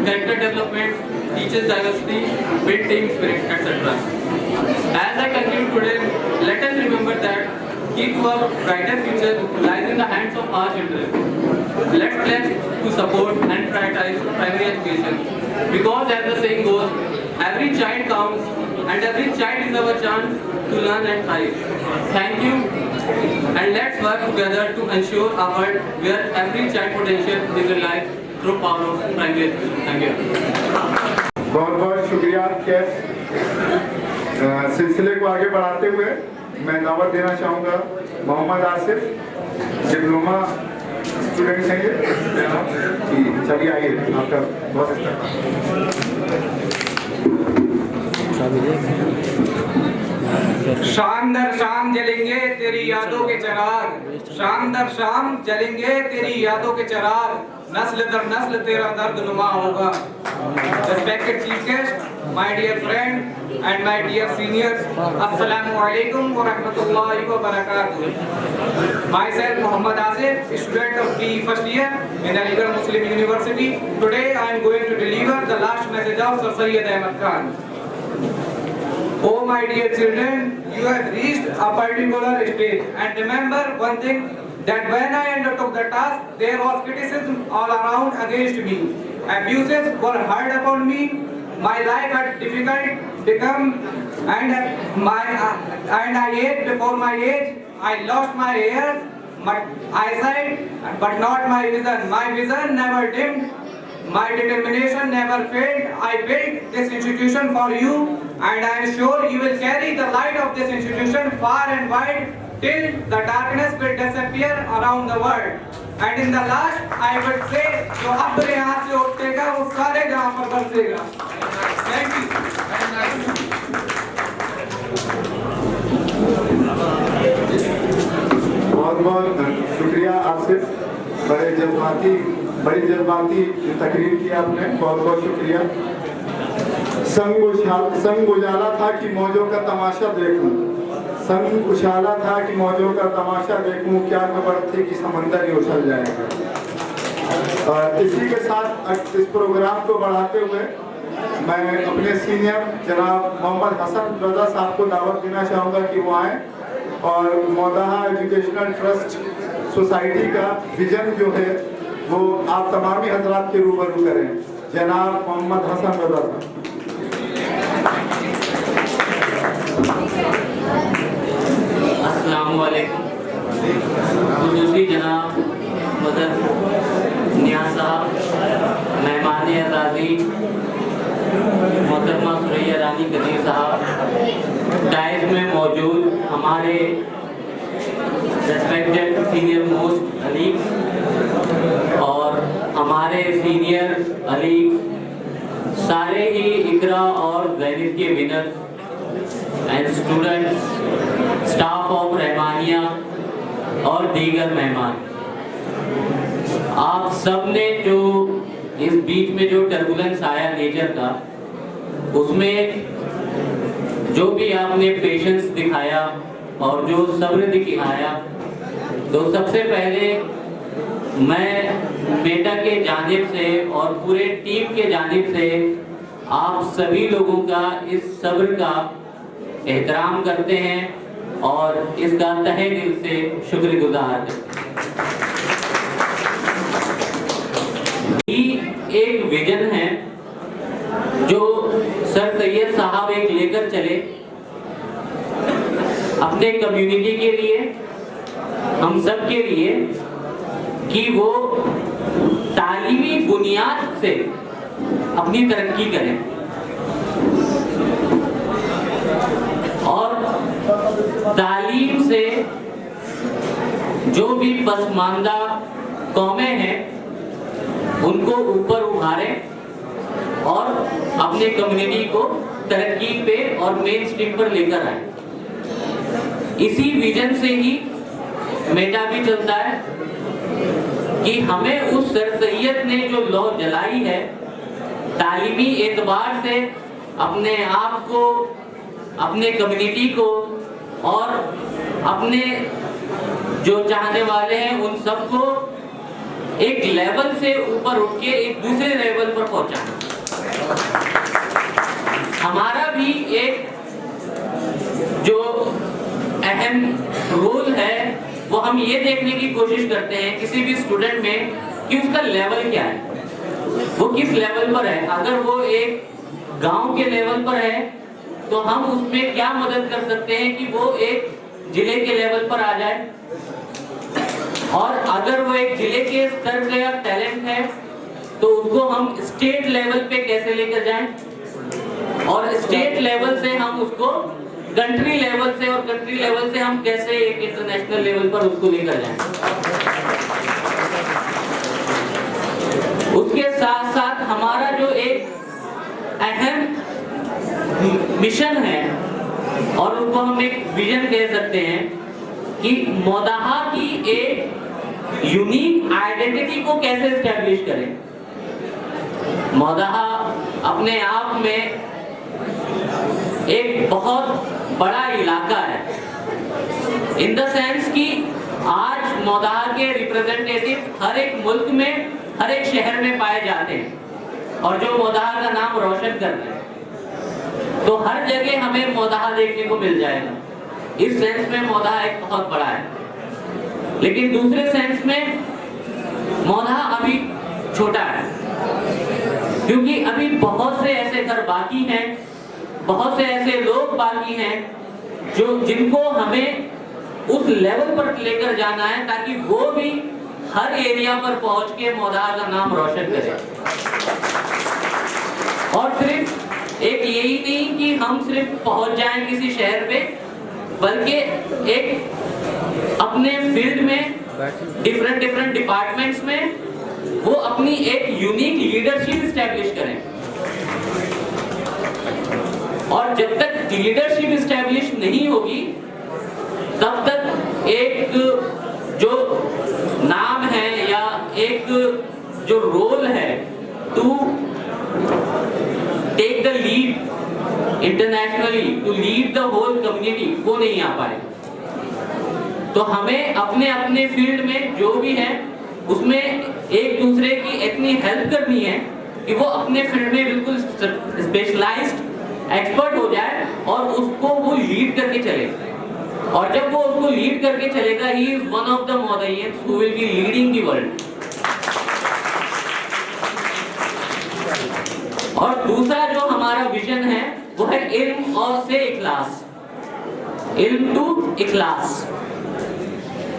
character development, teaches diversity, build team spirit, etc. As I conclude today, let us remember that key to a brighter future lies in the hands of our children. Let's pledge to support and prioritize primary education, because as the saying goes, every child counts and every child is our chance to learn and thrive. Thank you, and let's work together to ensure a world where every child potential is realized through power of primary education. Thank you. बहुत बहुत शुक्रिया। कैस सिलसिले को आगे बढ़ाते हुए मैं दावत देना चाहूँगा मोहम्मद आसिफ, डिप्लोमा स्टूडेंट हैं ये। चलिए आइए, आपका बहुत शाम दर शाम जलेंगे तेरी यादों के चिराग, शाम दर शाम जलेंगे तेरी यादों के चिराग, नस्ल दर नस्ल तेरा दर्द नुमा होगा। Respected chief guest, my dear friend and my dear seniors, Assalamu alaikum wa rahmatullahi wa barakatuh. Myself Muhammad Asif, student of PE first year in Aligarh Muslim University. Today I am going to deliver the last message of Sir Syed Ahmad Khan. Oh my dear children, you have reached a particular stage, and remember one thing, that when I undertook the task, there was criticism all around against me. Abuses were hard upon me. My life had difficult become, and I ate before my age. I lost my ears, my eyesight, but not my vision. My vision never dimmed. My determination never failed. I built this institution for you, and I am sure you will carry the light of this institution far and wide till the darkness will disappear around the world. And in the last, I would say, जो अब यहाँ से उठेगा वो सारे जहाँ पर बरसेगा. Thank you. बहुत बहुत शुक्रिया आसिफ, बड़ी जज्बाती तकरीर की आपने, बहुत बहुत शुक्रिया। संग उजाला था कि मौजों का तमाशा देखूं, संग उछाला था कि मौजों का तमाशा देखूं, क्या खबर थी कि समंदर ही उछल जाएगा। और इसी के साथ इस प्रोग्राम को बढ़ाते हुए मैं अपने सीनियर जनाब मोहम्मद हसन रजा साहब को दावत देना चाहूँगा कि वो आए और मौदाहा एजुकेशनल ट्रस्ट सोसाइटी का विजन जो है वो आप तमामी हजरात के रूबरू करें। जनाब मोहम्मद हसन रजा साहब। अस्सलामुअलैकुम। खुसूसी जनाब मदर नियाज़ साहब, मेहमान आज़ादी मोहतरमा सुरैया रानी कदीर साहब, डाइस में मौजूद हमारे रेस्पेक्टेड सीनियर मोस्ट अलीग और हमारे सीनियर अलीग, सारे ही इकरा और ज़ैनिब के winners and students, staff of Rahmania और दीगर मेहमान, आप सब ने जो इस बीच में जो टर्बुलेंस आया नेचर का, उसमें जो भी आपने पेशेंस दिखाया और जो सब्र दिखाया, तो सबसे पहले मैं बेटा के जानिब से और पूरे टीम के जानिब से आप सभी लोगों का इस सब्र का एहतराम करते हैं और इसका तहे दिल से शुक्रगुजार हैं। एक विजन है जो सर सैयद साहब एक लेकर चले अपने कम्युनिटी के लिए, हम सब के लिए, कि वो तालीमी बुनियाद से अपनी तरक्की करें और तालीम से जो भी पसमानदा कौमें हैं उनको ऊपर उभारें और अपने कम्युनिटी को तरक्की पे और मेन स्ट्रीम पर लेकर आए। इसी विजन से ही मेटा भी चलता है कि हमें उस सर सैयद ने जो लौ जलाई है, तालीमी एतबार से अपने आप को, अपने कम्युनिटी को और अपने जो चाहने वाले हैं उन सबको एक लेवल से ऊपर उठ के एक दूसरे लेवल पर पहुंचाना। हमारा भी एक जो अहम रोल है वो हम ये देखने की कोशिश करते हैं किसी भी स्टूडेंट में कि उसका लेवल क्या है, वो किस लेवल पर है। अगर वो एक गांव के लेवल पर है तो हम उसमें क्या मदद कर सकते हैं कि वो एक जिले के लेवल पर आ जाए, और अगर वो एक जिले के स्तर का टैलेंट है तो उसको हम स्टेट लेवल पे कैसे लेकर जाएं, और स्टेट लेवल से हम उसको कंट्री लेवल से, और कंट्री लेवल से हम कैसे एक इंटरनेशनल लेवल पर उसको लेकर जाएं। उसके साथ साथ हमारा जो एक अहम मिशन है और उसको हम एक विजन कह सकते हैं कि मोदाहा की एक यूनिक आइडेंटिटी को कैसे एस्टैब्लिश करें। मोदाहा अपने आप में एक बहुत बड़ा इलाका है, इन द सेंस कि आज मोदाहा के रिप्रेजेंटेटिव हर एक मुल्क में, हर एक शहर में पाए जाते हैं और जो मोदाहा का नाम रोशन करते हैं, तो हर जगह हमें मोदाहा देखने को मिल जाएगा। इस सेंस में मोदाहा एक बहुत बड़ा है, लेकिन दूसरे सेंस में मोदाहा अभी छोटा है, क्योंकि अभी बहुत से ऐसे घर बाकी हैं, बहुत से ऐसे लोग बाकी हैं जो जिनको हमें उस लेवल पर लेकर जाना है ताकि वो भी हर एरिया पर पहुंच के मोदाहा का नाम रोशन करे। और सिर्फ एक यही नहीं कि हम सिर्फ पहुंच जाएं किसी शहर पे, बल्कि एक अपने फील्ड में डिफरेंट डिपार्टमेंट्स में वो अपनी एक यूनिक लीडरशिप एस्टैब्लिश करें। और जब तक लीडरशिप एस्टैब्लिश नहीं होगी तब तक एक जो नाम है या एक जो रोल है to take the lead internationally, to lead the whole community, वो नहीं आ पाए। तो हमें अपने अपने फील्ड में जो भी है उसमें एक दूसरे की इतनी हेल्प करनी है कि वो अपने फील्ड में बिल्कुल स्पेशलाइज्ड एक्सपर्ट हो जाए और उसको वो लीड करके चले। और जब वो उसको लीड करके चलेगा, he is one of the Maudahians who will be leading the world. और दूसरा जो हमारा विजन है वो है इल्म और से इखलास, इल्म टू इखलास।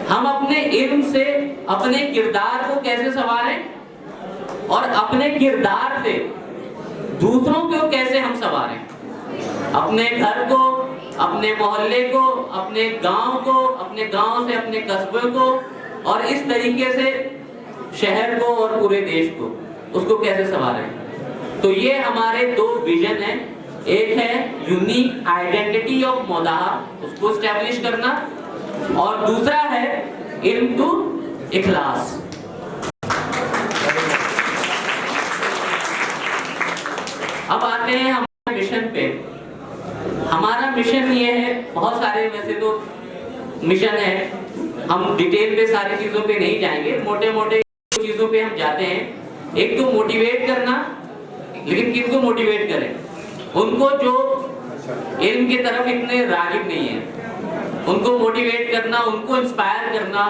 हम अपने इल्म से अपने किरदार को कैसे संवारें और अपने किरदार से दूसरों को कैसे हम संवारें, अपने घर को, अपने मोहल्ले को, अपने गांव को, अपने गांव से अपने कस्बे को, और इस तरीके से शहर को और पूरे देश को, उसको कैसे संवारें। तो ये हमारे दो विजन हैं, एक है यूनिक आइडेंटिटी ऑफ मोदाहा, उसको एस्टैब्लिश करना, और दूसरा है इल्म टू इखलास। अब आते हैं हमारे मिशन पे। हमारा मिशन ये है, बहुत सारे वैसे तो मिशन है, हम डिटेल पे सारी चीजों पे नहीं जाएंगे, मोटे मोटे चीजों पे हम जाते हैं। एक तो मोटिवेट करना, लेकिन किनको मोटिवेट करें, उनको जो इल्म की तरफ इतने रागिब नहीं है, उनको मोटिवेट करना, उनको इंस्पायर करना,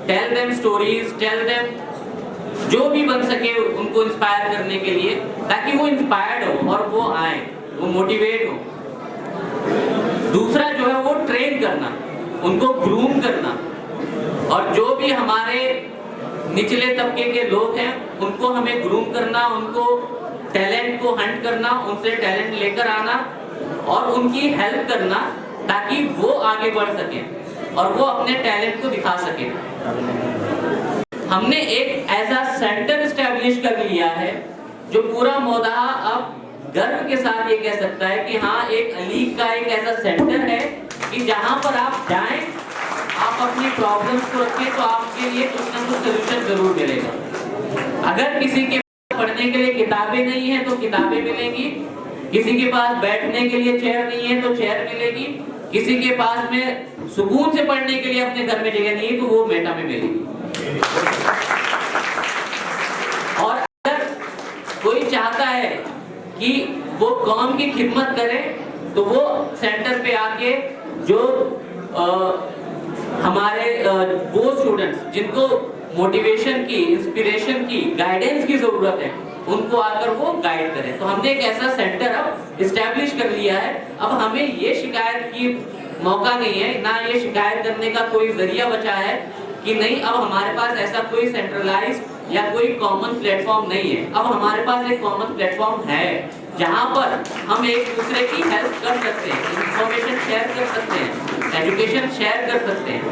tell them stories, tell them जो भी बन सके उनको इंस्पायर करने के लिए, ताकि वो इंस्पायर्ड हो और वो आए। वो मोटिवेट हो। दूसरा जो है वो ट्रेन करना, उनको ग्रूम करना, और जो भी हमारे निचले तबके के लोग हैं उनको हमें ग्रूम करना, उनको टैलेंट को हंट करना, उनसे टैलेंट लेकर आना और उनकी हेल्प करना ताकि वो आगे बढ़ सके और वो अपने टैलेंट को दिखा सके। हमने एक ऐसा सेंटर एस्टेब्लिश कर लिया है जो पूरा मौदाहा अब गर्व के साथ ये कह सकता है कि हाँ, एक अलीग का एक ऐसा सेंटर है कि जहां पर आप जाएं, आप अपनी प्रॉब्लम्स को रखें तो आपके लिए कुछ ना कुछ सोल्यूशन जरूर मिलेगा। अगर किसी के पढ़ने के लिए किताबें नहीं है तो किताबें मिलेंगी, किसी के पास बैठने के लिए चेयर नहीं है तो चेयर मिलेगी, किसी के पास में सुकून से पढ़ने के लिए अपने घर में जगह नहीं है तो वो मेटा में मिलेगी। और अगर कोई चाहता है कि वो कौम की खिदमत करे तो वो सेंटर पे आके जो हमारे वो स्टूडेंट्स जिनको मोटिवेशन की, इंस्पिरेशन की, गाइडेंस की जरूरत है, उनको आकर वो गाइड करें। तो हमने एक ऐसा सेंटर अब इस्टेब्लिश कर लिया है। अब हमें ये शिकायत की मौका नहीं है, ना ये शिकायत करने का कोई जरिया बचा है कि नहीं अब हमारे पास ऐसा कोई सेंट्रलाइज या कोई कॉमन प्लेटफॉर्म नहीं है। अब हमारे पास एक कॉमन प्लेटफॉर्म है जहां पर हम एक दूसरे की हेल्प कर सकते हैं, इंफॉर्मेशन शेयर कर सकते हैं, एजुकेशन शेयर कर सकते हैं।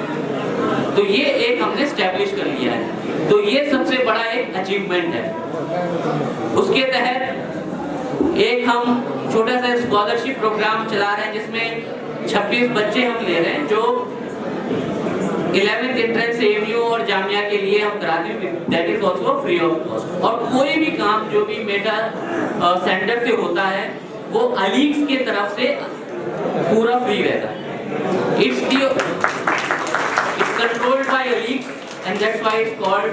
तो ये एक हमने स्टैब्लिश कर लिया है, तो ये सबसे बड़ा एक अचीवमेंट है। उसके तहत एक हम छोटा सा स्कॉलरशिप प्रोग्राम चला रहे हैं जिसमें 26 बच्चे हम ले रहे हैं जो 11th एंट्रेंस एमयू और जामिया के लिए हम कराते हैं, that is also free of cost. और कोई भी काम जो भी मेटा सेंटर से होता है वो अलीग्स के तरफ से पूरा फ्री रहता है। It's controlled by Aligs and that's why it's called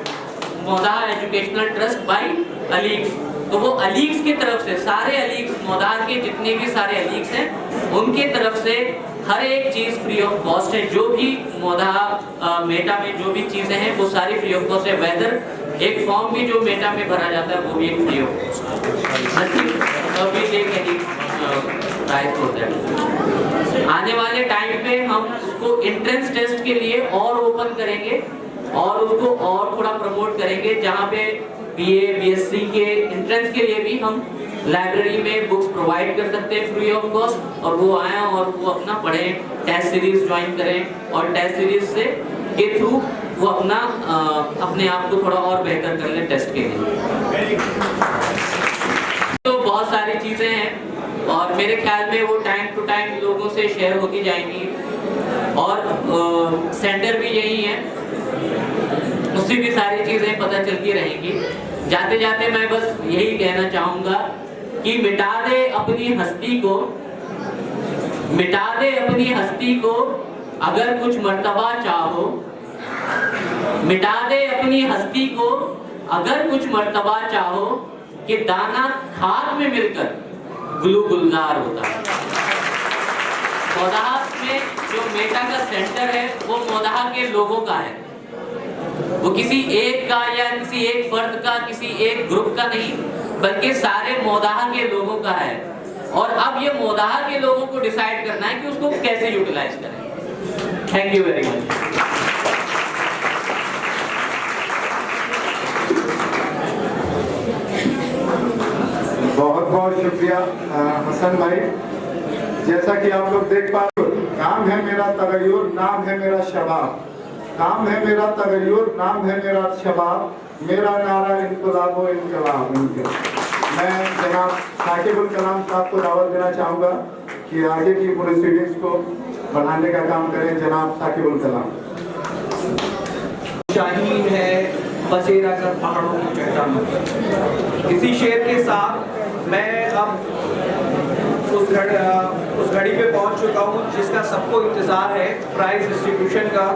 Maudaha educational trust by Aligs. तो वो अलीग्स की तरफ से सारे अलीग्स, मौदाहा के जितने भी सारे अलीग्स हैं उनके तरफ से हर एक चीज फ्री ऑफ कॉस्ट है। जो भी मौदाहा मेटा में जो भी चीजें हैं वो सारी फ्री ऑफ कॉस्ट है। वेदर एक फॉर्म भी जो मेटा में भरा जाता है वो भी एक फ्री ऑफ कॉस्ट है। आने वाले टाइम पे हम उसको एंट्रेंस टेस्ट के लिए और ओपन करेंगे और उसको और थोड़ा प्रमोट करेंगे, जहाँ पे बीए, बीएससी के एंट्रेंस के लिए भी हम लाइब्रेरी में बुक्स प्रोवाइड कर सकते हैं फ्री ऑफ कॉस्ट, और वो आए और वो अपना पढ़ें, टेस्ट सीरीज ज्वाइन करें और टेस्ट सीरीज से के थ्रू वो अपना अपने आप को थोड़ा और बेहतर कर लें टेस्ट के लिए। तो बहुत सारी चीज़ें हैं और मेरे ख्याल में वो टाइम टू टाइम लोगों से शेयर होती जाएंगी और सेंटर भी यही है, उससे भी सारी चीज़ें पता चलती रहेंगी। जाते जाते मैं बस यही कहना चाहूँगा कि मिटा दे अपनी हस्ती को, मिटा दे अपनी हस्ती को, अगर कुछ मर्तबा चाहो, मिटा दे अपनी हस्ती को अगर कुछ मर्तबा चाहो, कि दाना खाद में मिलकर गुलू गुलजार होता है। मौदाहा में जो मेटा का सेंटर है वो मौदाहा के लोगों का है, वो किसी एक का या किसी एक फर्द का, किसी एक ग्रुप का नहीं, बल्कि सारे मौदाहा के लोगों का है। और अब ये मौदाहा के लोगों को डिसाइड करना है कि उसको कैसे यूटिलाइज करें। Thank you very much. बहुत बहुत शुक्रिया हसन भाई। जैसा कि आप लोग देख पा रहे हो, काम है मेरा तगय्युर, नाम है मेरा शबाब, काम है मेरा तगय्युर, नाम है मेरा शबाब, मेरा नारा इनकलाब व इनकलाब। मैं जनाब साकिबुल कलाम साहब को दावत देना चाहूँगा कि आगे की प्रोसीडिंग्स को बढ़ाने का काम करें। जनाब साकिबुल कलाम। शाहीन है बसेरा कर पहाड़ों की चट्टानों। इसी शेर के साथ मैं अब उस घड़ी पे पहुंच चुका हूं जिसका सबको इंतजार है, प्राइज डिस्ट्रीब्यूशन का।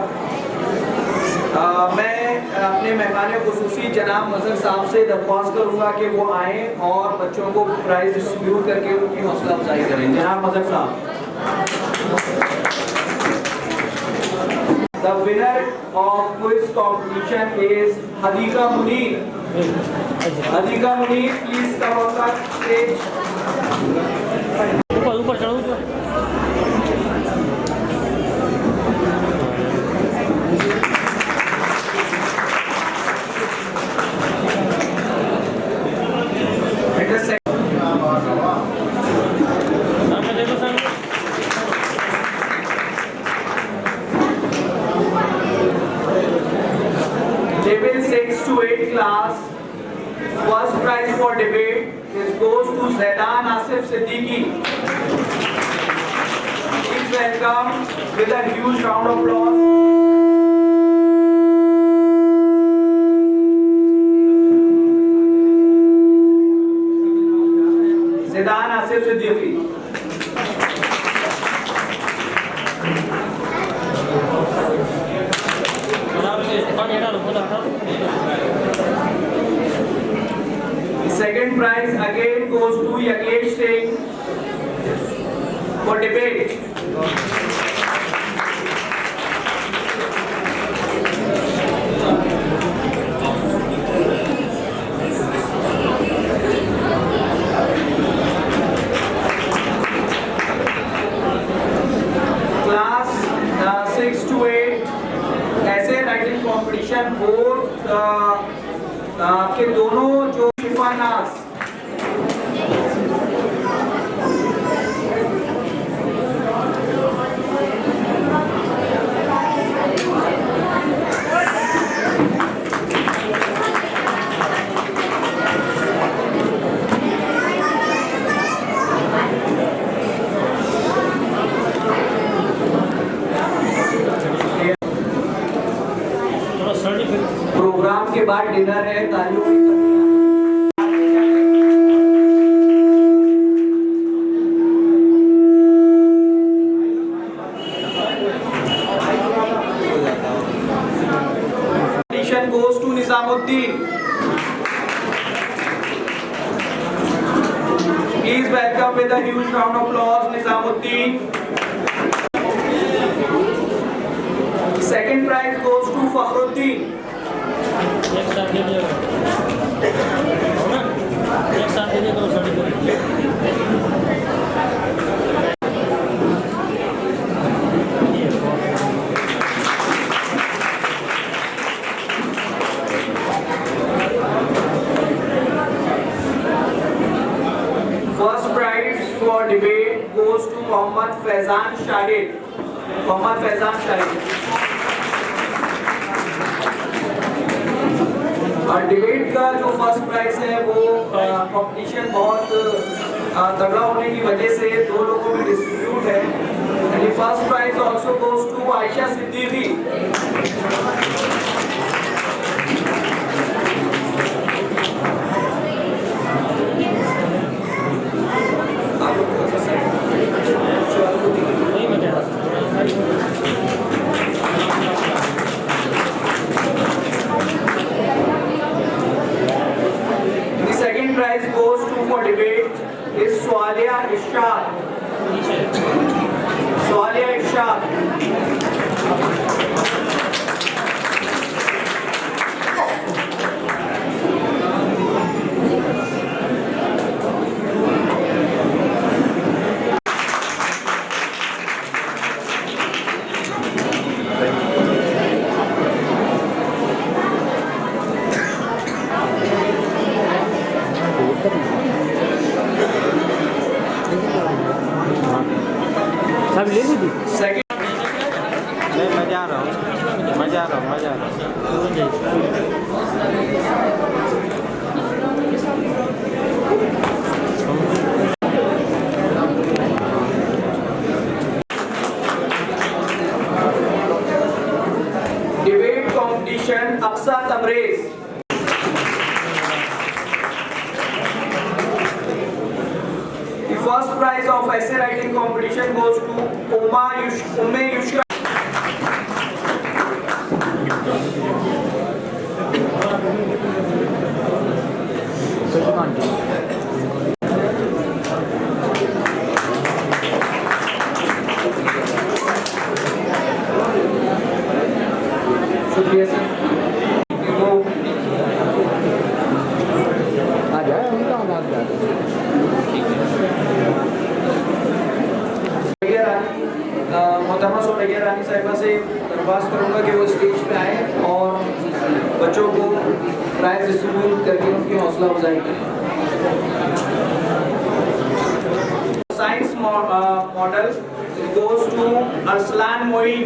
मैं अपने मेहमान खुसूसी जनाब मजहर साहब से दरख्वास्त करूंगा कि वो आएँ और बच्चों को प्राइज डिस्ट्रीब्यूट करके उनकी हौसला अफजाई करें। जनाब मजहर साहब। The winner of quiz competition is Hadika Munir. Hadika Munir, please come on the stage. ऊपर चढ़ो ऊपर। Level 6 to 8 class, first prize for debate goes to Zaidan Asif Siddiqui. Please welcome with a huge round of applause. Zaidan Asif Siddiqui. The second prize again goes to Yagesh Singh for debate. Class 6 to 8 ऐसे writing competition board के दोनों जो शिफानास programme के बाद dinner है, तालियों की competition goes to Nizamuddin. Please welcome with a huge round of applause Nizamuddin. Second prize goes to Fakhruddin. First prize for debate goes to Mohammad Faizan Shahid. Mohammad Faizan Shahid. और debate का जो first prize है वो competition बहुत तगड़ा होने की वजह से दो लोगों में डिस्ट्रीब्यूट है। And first prize also goes to Ayesha Siddiqui. Prize goes to for debate is Swalia Ishaq. Swalia Ishaq. सब ले ली थी। मैं मजा आ रहा हूँ। Debate competition Aqsa Tabrez. The first prize of essay writing competition goes to Umme Yushra. शुक्रिया सर। आ जाए सुरैया रानी साहिबा से दरख्वास्त करूंगा कि वो स्टेज पे आए और बच्चों को प्राइज डिस्ट्रीब्यूट करके उनकी हौसला अफजाई करें। Science model goes to Arslan Moin.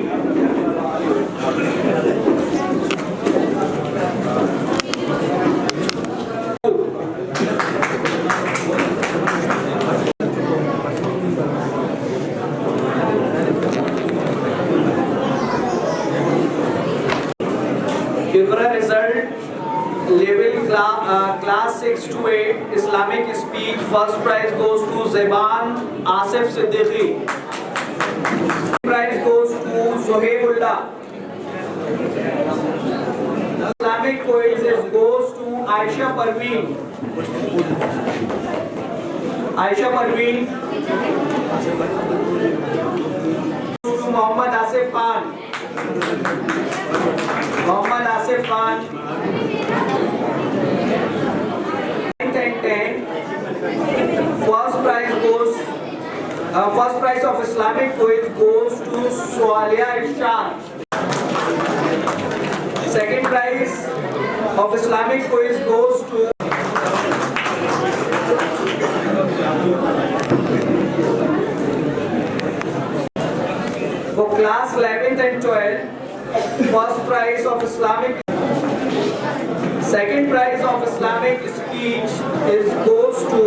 Kibra result level class 6 to 8 Islamic speech. First prize goes to Zeban Asif Siddiqui. Prize goes to Zohaibullah. Islamic poetry goes to Aisha Parveen. Aisha Parveen. To Muhammad Asif Khan. Muhammad Asif Khan. 9th and 10th. First prize of Islamic poetry goes to Sualia Ishaq. Second prize of Islamic poetry goes to for class 11th and 12th. First prize of Islamic. Second prize of Islamic speech goes to.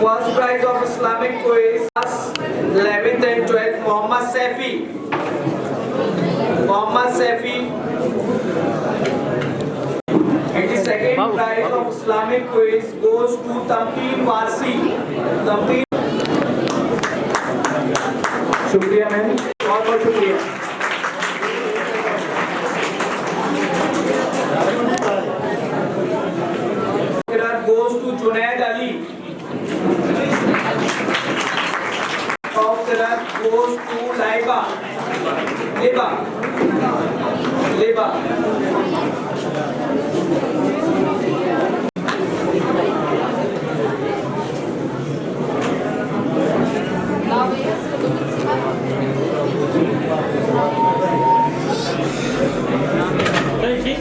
First prize of Islamic quiz, class 11th and 12th, Muhammad Safi. Muhammad Safi. And the second prize of Islamic quiz goes to Tamkin Warsi. Tamkin. शुक्रिया ma'am, बहुत बहुत शुक्रिया। Goes to Junaid Ali. Goes to Laiba.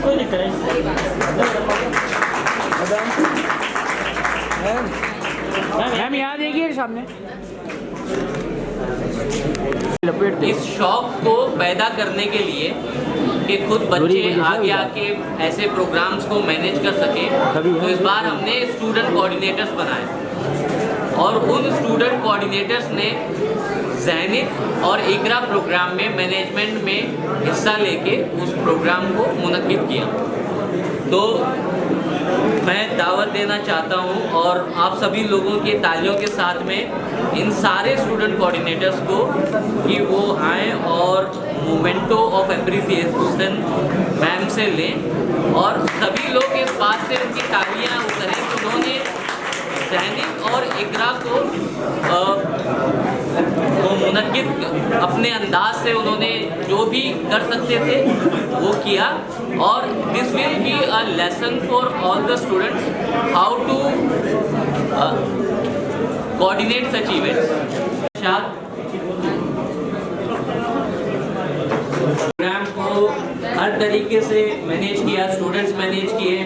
कोई दिक्कत नहीं। Ma'am यहाँ देखिए सामने। इस शौक को पैदा करने के लिए कि खुद बच्चे आगे आके ऐसे प्रोग्राम्स को मैनेज कर सके, तो इस बार हमने स्टूडेंट कोऑर्डिनेटर्स बनाए और उन स्टूडेंट कोऑर्डिनेटर्स ने ज़हनित और इकरा प्रोग्राम में मैनेजमेंट में हिस्सा लेके उस प्रोग्राम को मुनक्किद किया। तो मैं दावत देना चाहता हूं और आप सभी लोगों की तालियों के साथ में इन सारे स्टूडेंट कोऑर्डिनेटर्स को कि वो आएँ और मोमेंटो ऑफ एप्रिसिएशन मैम से लें और सभी लोग इस बात से उनकी तालियां उतरें कि उन्होंने ज़हनित और इकरा को मुनक्किद अपने अंदाज से उन्होंने जो भी कर सकते थे वो किया और this will be a lesson for all the students how to coordinate such events. Programme को हर तरीके से मैनेज किया, स्टूडेंट्स मैनेज किए।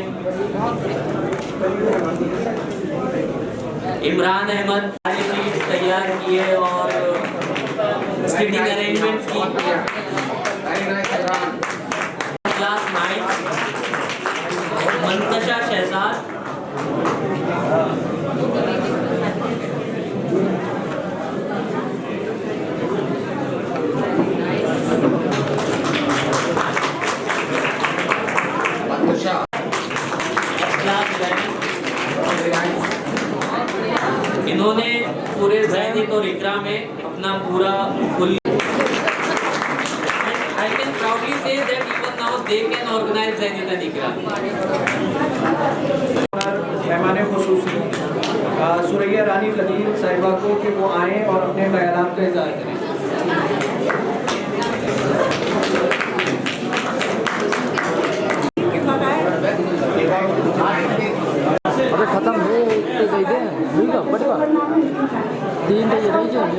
इमरान अहमद सारी चीज तैयार किए और सीटिंग अरेंजमेंट की। क्लास 9 मंतशा शहजाद, इन्होंने पूरे ज़हनित और इकरा में अपना पूरा full I can proudly say that even now they can organize ज़हनित and इकरा। मेहमान खुसूसी सुरैया रानी लतीफ़ साहिबा को कि वो आएँ और अपने ख्यालात का इज़हार करें। खत्म है तो दे दे, ठीक है, बढ़िया 3 बजे रह जाए।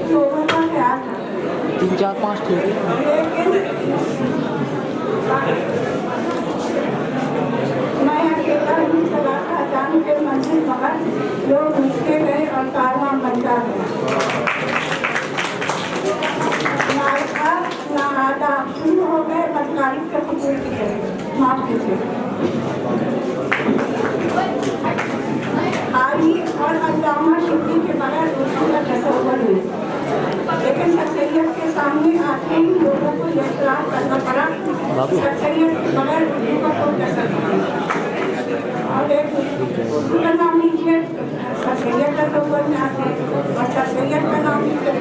माफी से। आली और अल्लामा शिबली के बगैर उर्दू का तस्वर नहीं, लेकिन सर सैयद के सामने आते ही लोगों को यह इतराफ़ करना पड़ा सर सैयद के बगैर उर्दू का कोई तस्वर नहीं। और एक उर्दू का नाम लीजिए, सर सैयद का तस्वर में आते हैं, और सर सैयद का नाम लीजिए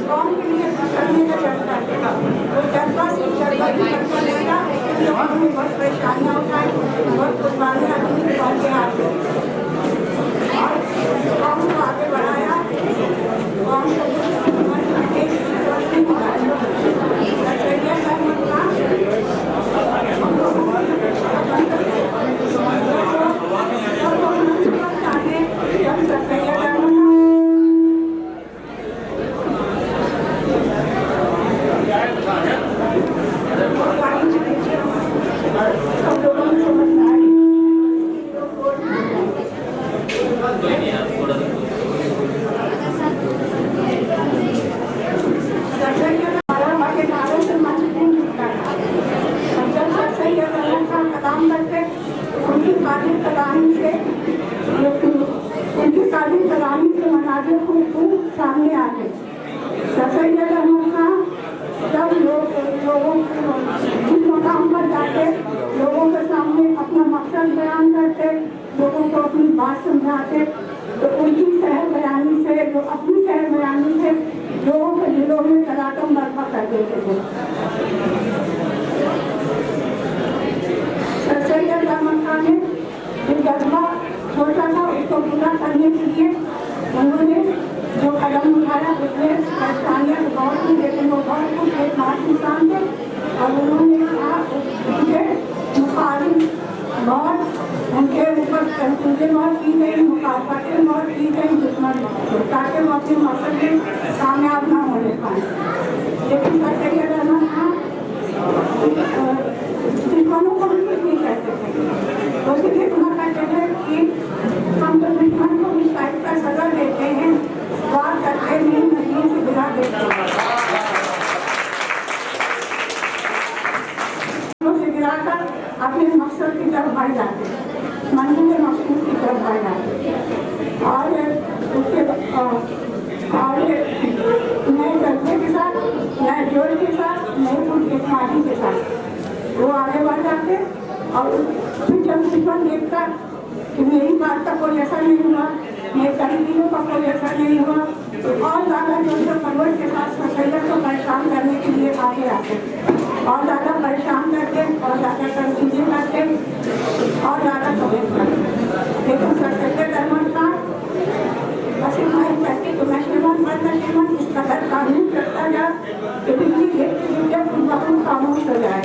कौन के लिए करने का जज्बा है, वो जज्बा सिर्फ जज्बा ही करता रहेगा, लेकिन लोगों में बहुत परेशानियाँ उठाई, बहुत कुर्बानियाँ दी, बहुत आगे और कौम को आगे बढ़ाया, कौम को सामने आ गए। सर सैयद अहमद खां जब लोगों जिस मकाम पर जाते, लोगों के सामने अपना मकसद बयान करते, लोगों को अपनी बात समझाते, तो उनकी शहर बयानी से, जो अपनी शहर बयानी से लोगों के दिलों में तरातम बर्पा कर देते थे। सर सैयद अहमद खां ने जो जज्बा सोचा था उसको पूरा करने के लिए उन्होंने जो कदम उठाया उसमें परेशानियाँ बहुत थी, लेकिन वो बहुत कुछ एक महान इंसान थे और उन्होंने कहा उनके मुखालिफ बहुत उनके ऊपर तंजीमें बहुत की गई, मुखालफतें बहुत की गई दुश्मन ताकि वो अपने मकसद में कामयाब ना होने पाए। लेकिन सर सैयद अहमद खां दुश्मनों को भी कुछ नहीं कहते थे, वो सिर्फ इतना कहते थे कि हम तो दुश्मन को इस टाइप का सजा देते हैं, बात करते नहीं, नदियों से गिरा देते हैं, से गिराकर अपने मकसद की तरफ बढ़ जाते, मंजिल मकसूद की तरफ बढ़ जाते। और उसके और नए जज्बे के साथ, नए जोश के साथ, नए पुरस्मादी के साथ वो आगे बढ़ जाते। और फिर जब दुश्मन देखता कि मेरी बात का कोई असर नहीं हुआ, मेरे तहरीरों का कोई असर नहीं हुआ, तो और ज़्यादा जोश परवश के साथ सर सैयद को परेशान करने के लिए आगे आते, और ज़्यादा परेशान करते, और ज़्यादा तनकीदें करते, और ज़्यादा कमेंट करते। लेकिन सर सैयद अहमद खां बस इतना ही कहते तो नशेमन पर नशेमन इस कदर कानून करता गया कि बिजली देखते देखते बहुत खामोश हो जाए।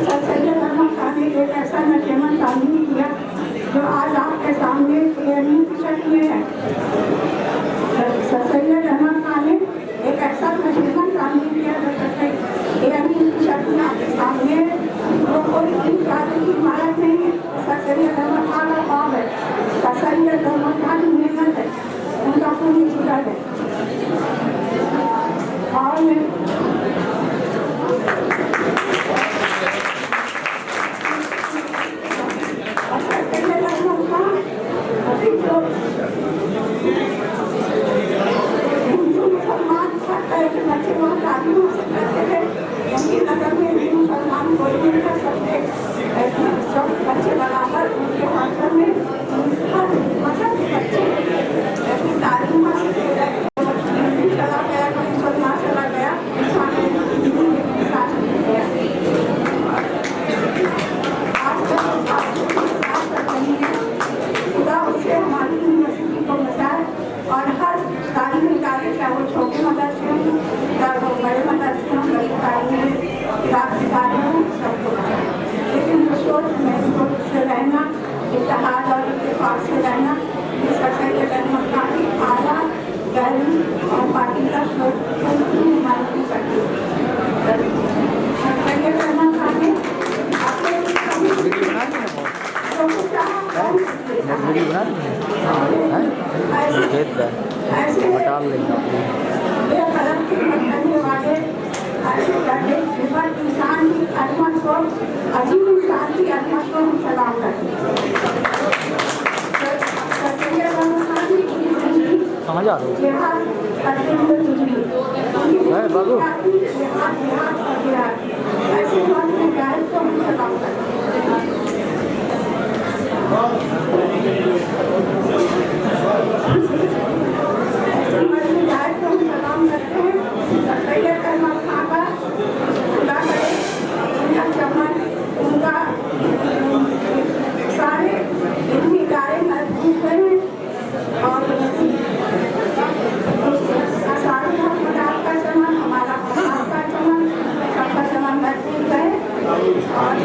सर सैयद अहमद खां ने एक ऐसा नशेमन कानून किया जो आज आपके सामने एयरनी की शक्ल में है। सर सैयद अहमद खां ने एक ऐसा नशेमन कानून किया जो एयरनी की शक्ल में आपके सामने, वो कोई की इमारत नहीं है, सर सैयद अहमद खां का ख्वाब है, सर सैयद अहमद खां की मेहनत है, उनका पूरी जिगर है। और बच्चे बहुत आगे हो सकते थे, उनकी नजर में भी मुसलमान कोई नहीं कर सकते, सब बच्चे बराबर उनके हाथ में हर मतलब बच्चे ऐसी तालीम हासिल कर रहे हैं। चला गया कोई मुसलमान चला गया, खुदा उससे हमारी यूनिवर्सिटी को बचाए और हर तालीमी इदारे, चाहे वो छोटे मदरसे हों, चाहे वो बड़े मदरसे हों, बड़ी तालीमी इदारे हों, सबको बचाए। लेकिन जो सोच में सोच से रहना, इत्तेहाद और इत्तेफाक से रहना, ये सर सैयद अहमद खां की आला गहरी और पार्टी का सोच हमारी सकती है। सर सैयद अहमद खां ने अपने ऐसे बेकदर खिदमत करने वाले ऐसे करने खिदमत इंसान की अजमत को, अजीम इंसान की अजमत को हम सलाम करते हैं। कहाँ जा रहे हो? बाबू ऐसे को हम सलाम करते हैं। सलाम करते हैं। सैयद अहमद खान का खुदा करे उनका चमन, उनका सारे इतनी इदारे मजबूत करें और सारे हकदार का चमन, हमारा समाज का चमन, सबका चमन मजबूत करे। और इंसान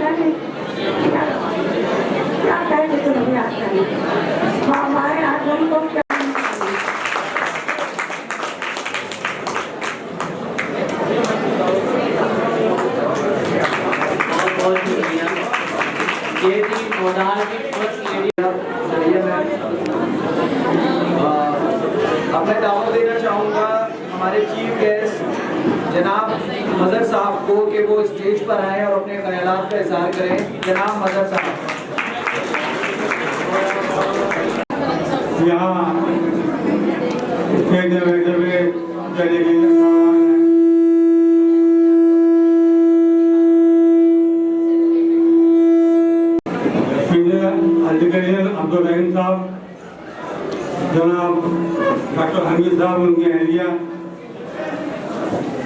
करें क्या कहे तो याद करें हमारे आदम को क्या बहुत शुक्रिया। ये थी मोदाल की फर्स्ट लेडी। अब मैं दावत देना चाहूँगा हमारे चीफ गेस्ट जनाब मजहर साहब को कि वो स्टेज पर आए और अपने ख्यालात का इजहार करें। जनाब मजहर साहब। यहाँ स्टेज में चले गए अब्दुल रहीम साहब, जनाब डॉक्टर हमीद साहब उनकी अहलिया,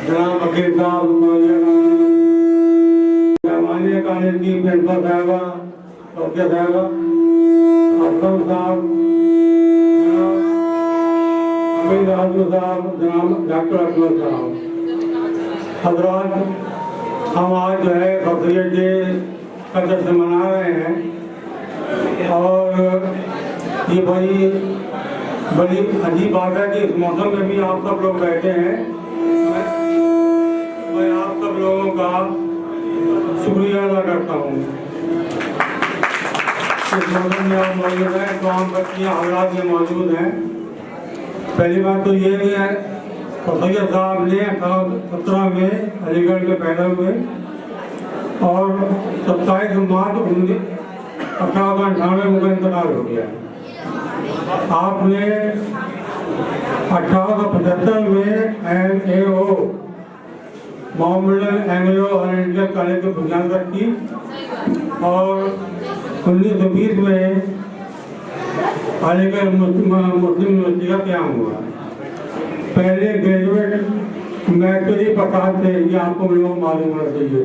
जनाब वकील साहब, जमानिया कॉलेज की प्रिंसिपल साहबा, डॉक्टर साहबा, अफसर साहब, अमीर राजू साहब, जनाब डॉक्टर अकबर साहब, हजरात, हम आज जो है बकरीद डे का जश्न मना रहे हैं और ये बड़ी अजीब बात है कि इस मौसम में भी आप सब लोग बैठे हैं। मैं आप सब लोगों का शुक्रिया अदा करता हूँ। इस मौसम में आप मौजूद हैं, तमाम बच्चियाँ हजरात में मौजूद हैं। पहली बात तो ये है सैयद साहब ने 1817 में अलीगढ़ में पैदा हुए और 27 मार्च 1898 में इंतकाल हो गया। आपने 1875 में MAO Mohammedan Anglo oriental college की बुनियाद रखी और 1920 में अलीगढ़ मुस्लिम यूनिवर्सिटी का क्याम हुआ। पहले ग्रेजुएट मैत्री प्रसाद थे, ये आपको मालूम होना चाहिए।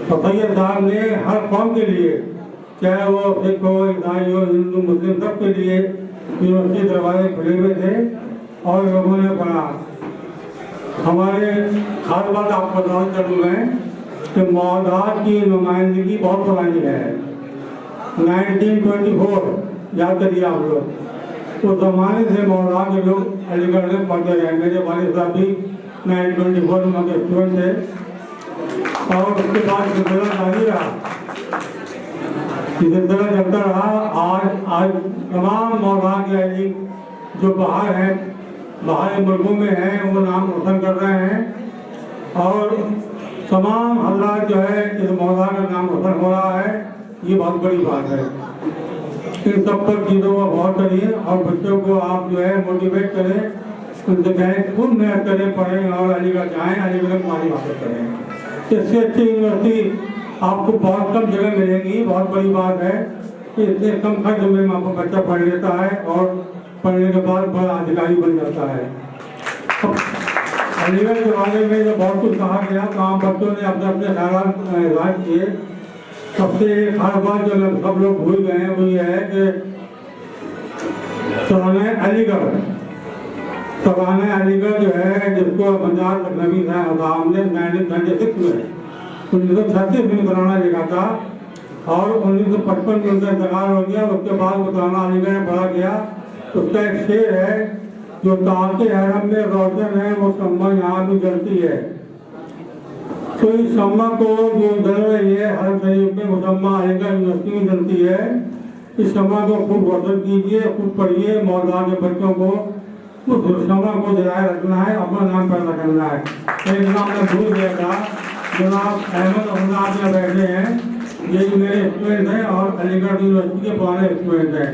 तो सैयद साहब ने हर कौम के लिए, चाहे वो सिख हो, ईसाई हो, हिंदू मुस्लिम, सब के लिए यूनिवर्सिटी दरवाजे खुले हुए थे और लोगों ने पढ़ा। हमारे खास बात आपको बताना चलूँ मैं कि मौदात की नुमाइंदगी बहुत पुरानी है। 1924 याद करिए आप लोग, उस जमाने से मौदात के लोग अलीगढ़ में पढ़ते रहे। मेरे वालिद साहब भी 1924 में उनके स्टूडेंट थे और उसके बाद सिलसिला जारी रहा, सिलसिला चलता रहा। आज तमाम मौदात के अली जो बाहर हैं, बाहर मुल्कों में हैं, वो नाम रोशन कर रहे हैं और तमाम हजरात जो है इस मौदा का नाम रोशन हो रहा है। ये बहुत बड़ी बात है। इन सब पर चीज़ों को गौर करिए और बच्चों को आप जो है मोटिवेट करें, उनसे कहें खूब मेहनत करें, पढ़ें और अलीगढ़ जाएँ, अलीगढ़ में पानी हासिल करें। इससे अच्छी यूनिवर्सिटी आपको बहुत कम जगह मिलेगी। बहुत बड़ी बात है कि इससे कम खर्च में आपको बच्चा पढ़ लेता है और पढ़ने के बाद बड़ा अधिकारी बन जाता है। अलीगढ़ के बारे में जो बहुत कुछ कहा गया, तमाम बच्चों ने अपने अपने ख्याल किए। सबसे एक खास बात जो सब लोग भूल गए हैं वो ये है कि अलीगढ़, सालाना अलीगढ़ जो है जिसको पंजाब नबी साहब ने 1936 में 1936 में सालाना लिखा था और 1955 में उनका इंतकाल हो गया। उसके बाद वो सालाना अलीगढ़ में पढ़ा गया। उसका एक शेर है, जो ताके हरम में रोशन है वो शम्मा यहाँ भी जलती है। तो इस शम्मा को जो जल रही है हर शरीफ में मुसम्मा अलीगढ़ यूनिवर्सिटी में जलती है। इस शम्मा को खूब रोशन कीजिए, खूब पढ़िए। मौला के बच्चों को उस शम्मा को जलाए रखना है, अपना नाम पैदा करना है। एक नाम मैं भूल गया था, जनाब अहमद अहमद में बैठे हैं, ये मेरे स्टूडेंट हैं और अलीगढ़ यूनिवर्सिटी के पुराने स्टूडेंट हैं।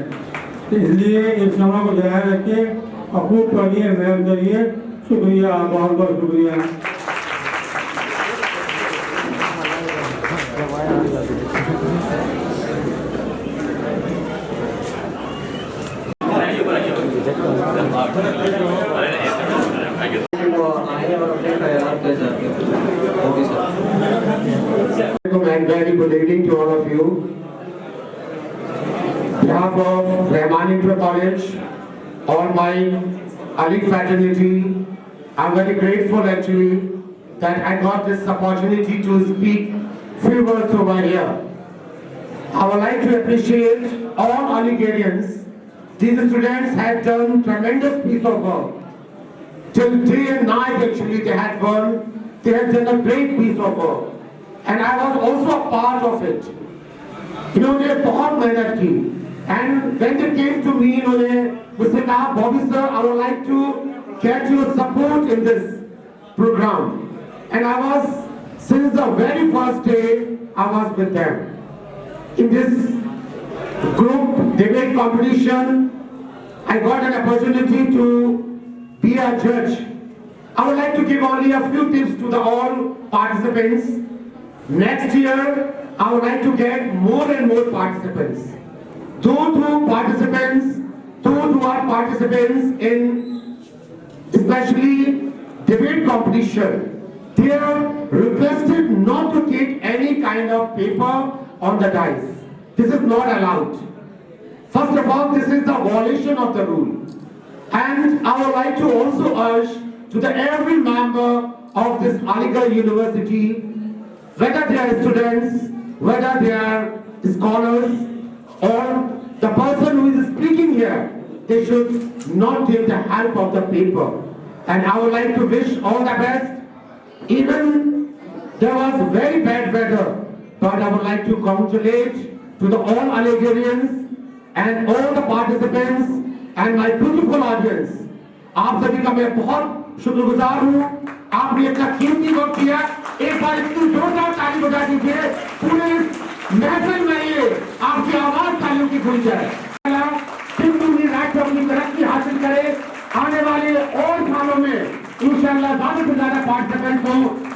इसलिए इस शम्मा को जलाए रखिए और खूब पढ़िए, मेहनत करिए। शुक्रिया, बहुत बहुत शुक्रिया। And very good evening to all of you. On behalf of Rahman Inter College, all my Alik fraternity, I'm very grateful actually that I got this opportunity to speak few words over here. I would like to appreciate all Aligarians. These students have done tremendous piece of work. Till day and night actually they had done a great piece of work. And I was also a part of it. इन्होंने बहुत मेहनत की. And when they came to me, इन्होंने मुझसे कहा, Bobby sir, I would like to get your support in this program. And I was, since the very first day, I was with them. In this group debate competition, I got an opportunity to be a judge. I would like to give only a few tips to the all participants. Next year, I would like to get more and more participants. Those who are participants in especially debate competition, they are requested not to take any kind of paper on the dice. This is not allowed. First of all, this is the violation of the rule. And I would like to also urge to every member of this Aligarh University, whether they are students, whether they are scholars, or the person who is speaking here, they should not take the help of the paper. And I would like to wish all the best. Even there was very bad weather, but I would like to congratulate to all Aligarians and all the participants and my beautiful audience. आप सभी का मैं बहुत शुक्रगुजार हूँ। आपने इतना कीमती वक्त दिया। एक बार इतनी जोरदार ताली बजा दीजिए। पूरे महफिल में ये आपकी आवाज तालियों की गूंज जाए। सिंधु राष्ट्र अपनी तरक्की हासिल करे। आने वाले और सालों में इंशाअल्लाह ज्यादा से ज्यादा पार्टिसिपेंट को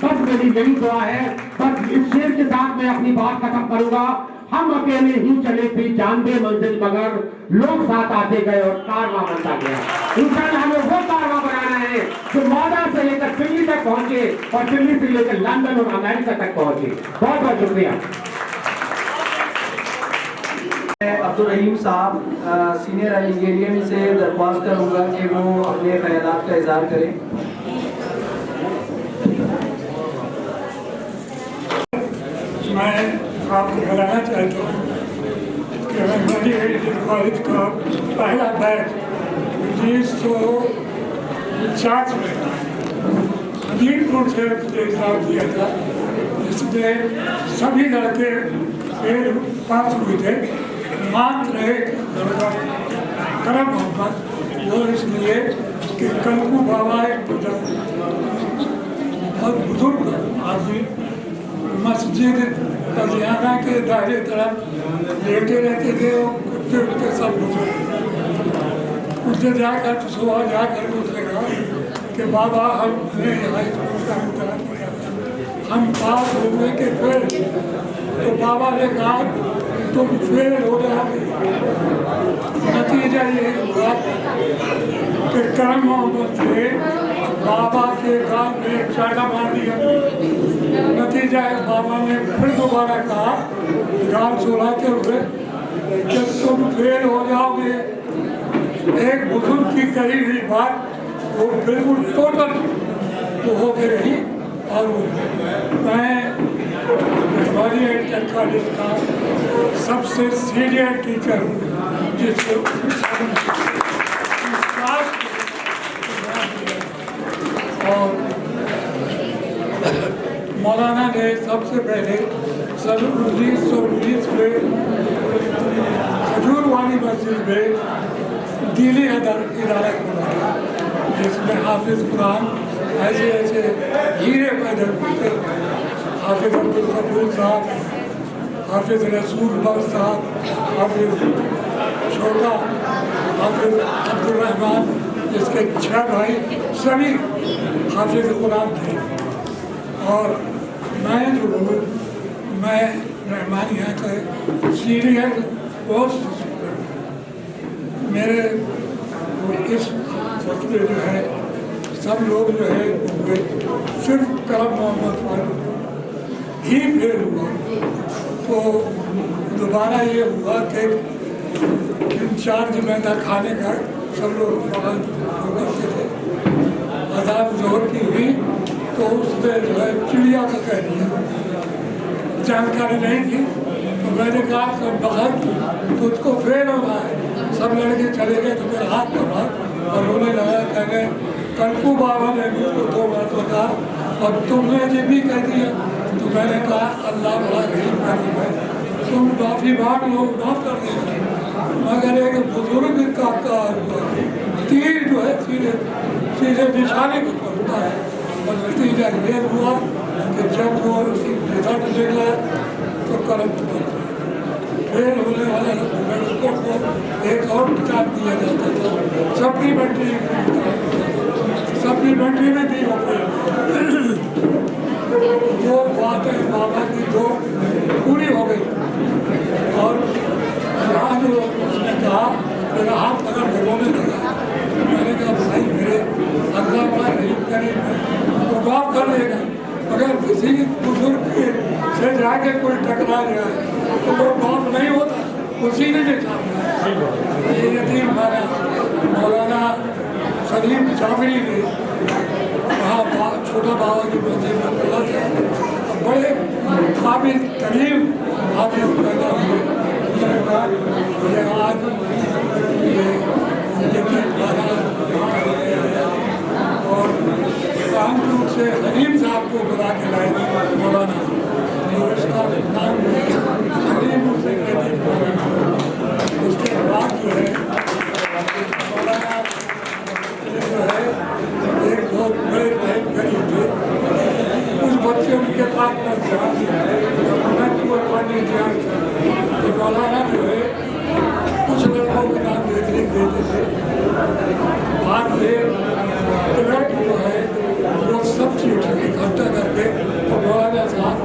बस मेरी यही दुआ है। बस इस शेर के साथ मैं अपनी बात खत्म करूंगा। हम अकेले ही चले थे जानबे मंजिल, मगर लोग साथ आते गए और कारवां बनता गया। इंशाअल्लाह हमें वो कारवां बनाना है जो मौदा से लेकर दिल्ली तक पहुंचे और दिल्ली से लेकर लंदन और अमेरिका तक पहुंचे। बहुत बहुत शुक्रिया। अब्दुल रहीम साहब सीनियर अलीगेरियन से दरख्वास्त करूंगा कि वो अपने ख्यालात का इजहार करें। मैं आपको बताना चाहता हूँ कि हमारी कॉलेज का पहला बैच 1950 में हमीरपुर से एग्जाम दिया था, जिसमें सभी लड़के फेल पास हुए थे, मात्र एक लड़का करम मोहम्मद, और इसलिए कि कलकू बाबा एक बहुत बुजुर्ग आदमी मस्जिद लुधियाना के दाहिने तरफ लेटे रहते थे, वो कुत्ते उठते सब बुजुर्ग। उससे जाकर सुबह जाकर उसने कहा कि बाबा हमने यहाँ स्कूल का इम्तहान किया, हम पास हो गए कि फेल। तो बाबा ने कहा तुम फेल हो जाओगे। नतीजा ये हुआ कि करम मोहम्मद ने बाबा के गाल में एक चाटा मार दिया। नतीजा है बाबा ने फिर दोबारा कहा गाल सुलाते हुए कि तुम फेल हो जाओगे। एक बुजुर्ग कही हुई बात वो बिल्कुल टोटल वो होके रही। और मैं मेहरबानी एंड कॉलेज का सबसे सीनियर टीचर हूँ जिसको और मौलाना ने सबसे पहले सन 1919 में खजूरवानी मस्जिद में दीनी इदारा खोला था, जिसमें हाफिज कुरान ऐसे ऐसे हीरे पैदा होते, हाफिज अब्दुल कपूर साहब, हाफिज रसूल बख्श साहब, हाफिज छोटा, हाफिज अब्दुल रहमान, जिसके 6 भाई सभी हाफिज कुरान थे। और मैं जो हूँ, मैं रहमान यहाँ का सीनियर पोस्ट स्टूडेंट। मेरे इस वक्त में जो है सब लोग जो है हुए, सिर्फ करम मोहम्मद फारूक ही फेल हुआ। तो दोबारा ये हुआ कि इंचार्ज मैदा खाने का सब लोग करते थे। आज़ाद जोर की हुई तो उसने जो है चिड़िया का कह दिया, जानकारी नहीं थी। तो मैंने कहा कि बहुत तुझको फेल हो रहा है। सब लड़के चले गए तो मेरा हाथ पकड़ा और रोने लगा, कहने कनकू बाबा ने मुझको 2 बार कहा और तुमने ये भी कह दिया। तो मैंने कहा अल्लाह बड़ा रहीम करीम है, तुम माफ़ी मांग लो, माफ कर देंगे। मगर एक बुजुर्ग का तीर जो है सीधे निशाने को पड़ता है। और नतीजा ये हुआ कि जब वो रिजल्ट निकला तो करंट फेल होने वाले लड़कों को एक और किताब दिया जाता था, सप्लीमेंट्री में भी हो गई। वो बातें बाबा की 2 पूरी हो गई। और यहाँ जो उसने कहा, मेरा हाथ पकड़ के रोने लगा। मैंने कहा भाई मेरे अल्लाह बड़ा रहीम करीम तो माफ कर देगा, अगर किसी बुजुर्ग से जाके कोई टकरा जाए तो वो माफ नहीं होता, उसी ने देखा। ये यतीम मौलाना सलीम जाफरी ने वहाँ छोटा बाबा की मस्जिद में बोला था। बड़े काबिल करीम हाफिज पैदा हुए। ये आज ये यतीम और कानपुर से हलीम साहब को बुला के लाए मौलाना, जो इसका नाम हलीम से कहते हैं। उसके बाद जो है मौलाना जो है एक बहुत बड़े टाइप गरीब थे। कुछ बच्चे उनके पास में ध्यान था। तो मौलाना जो है कुछ लड़कों के नाम लिख देते थे। बाद में जो है वो सब चीज़ इकट्ठा करके तो मौलाना साहब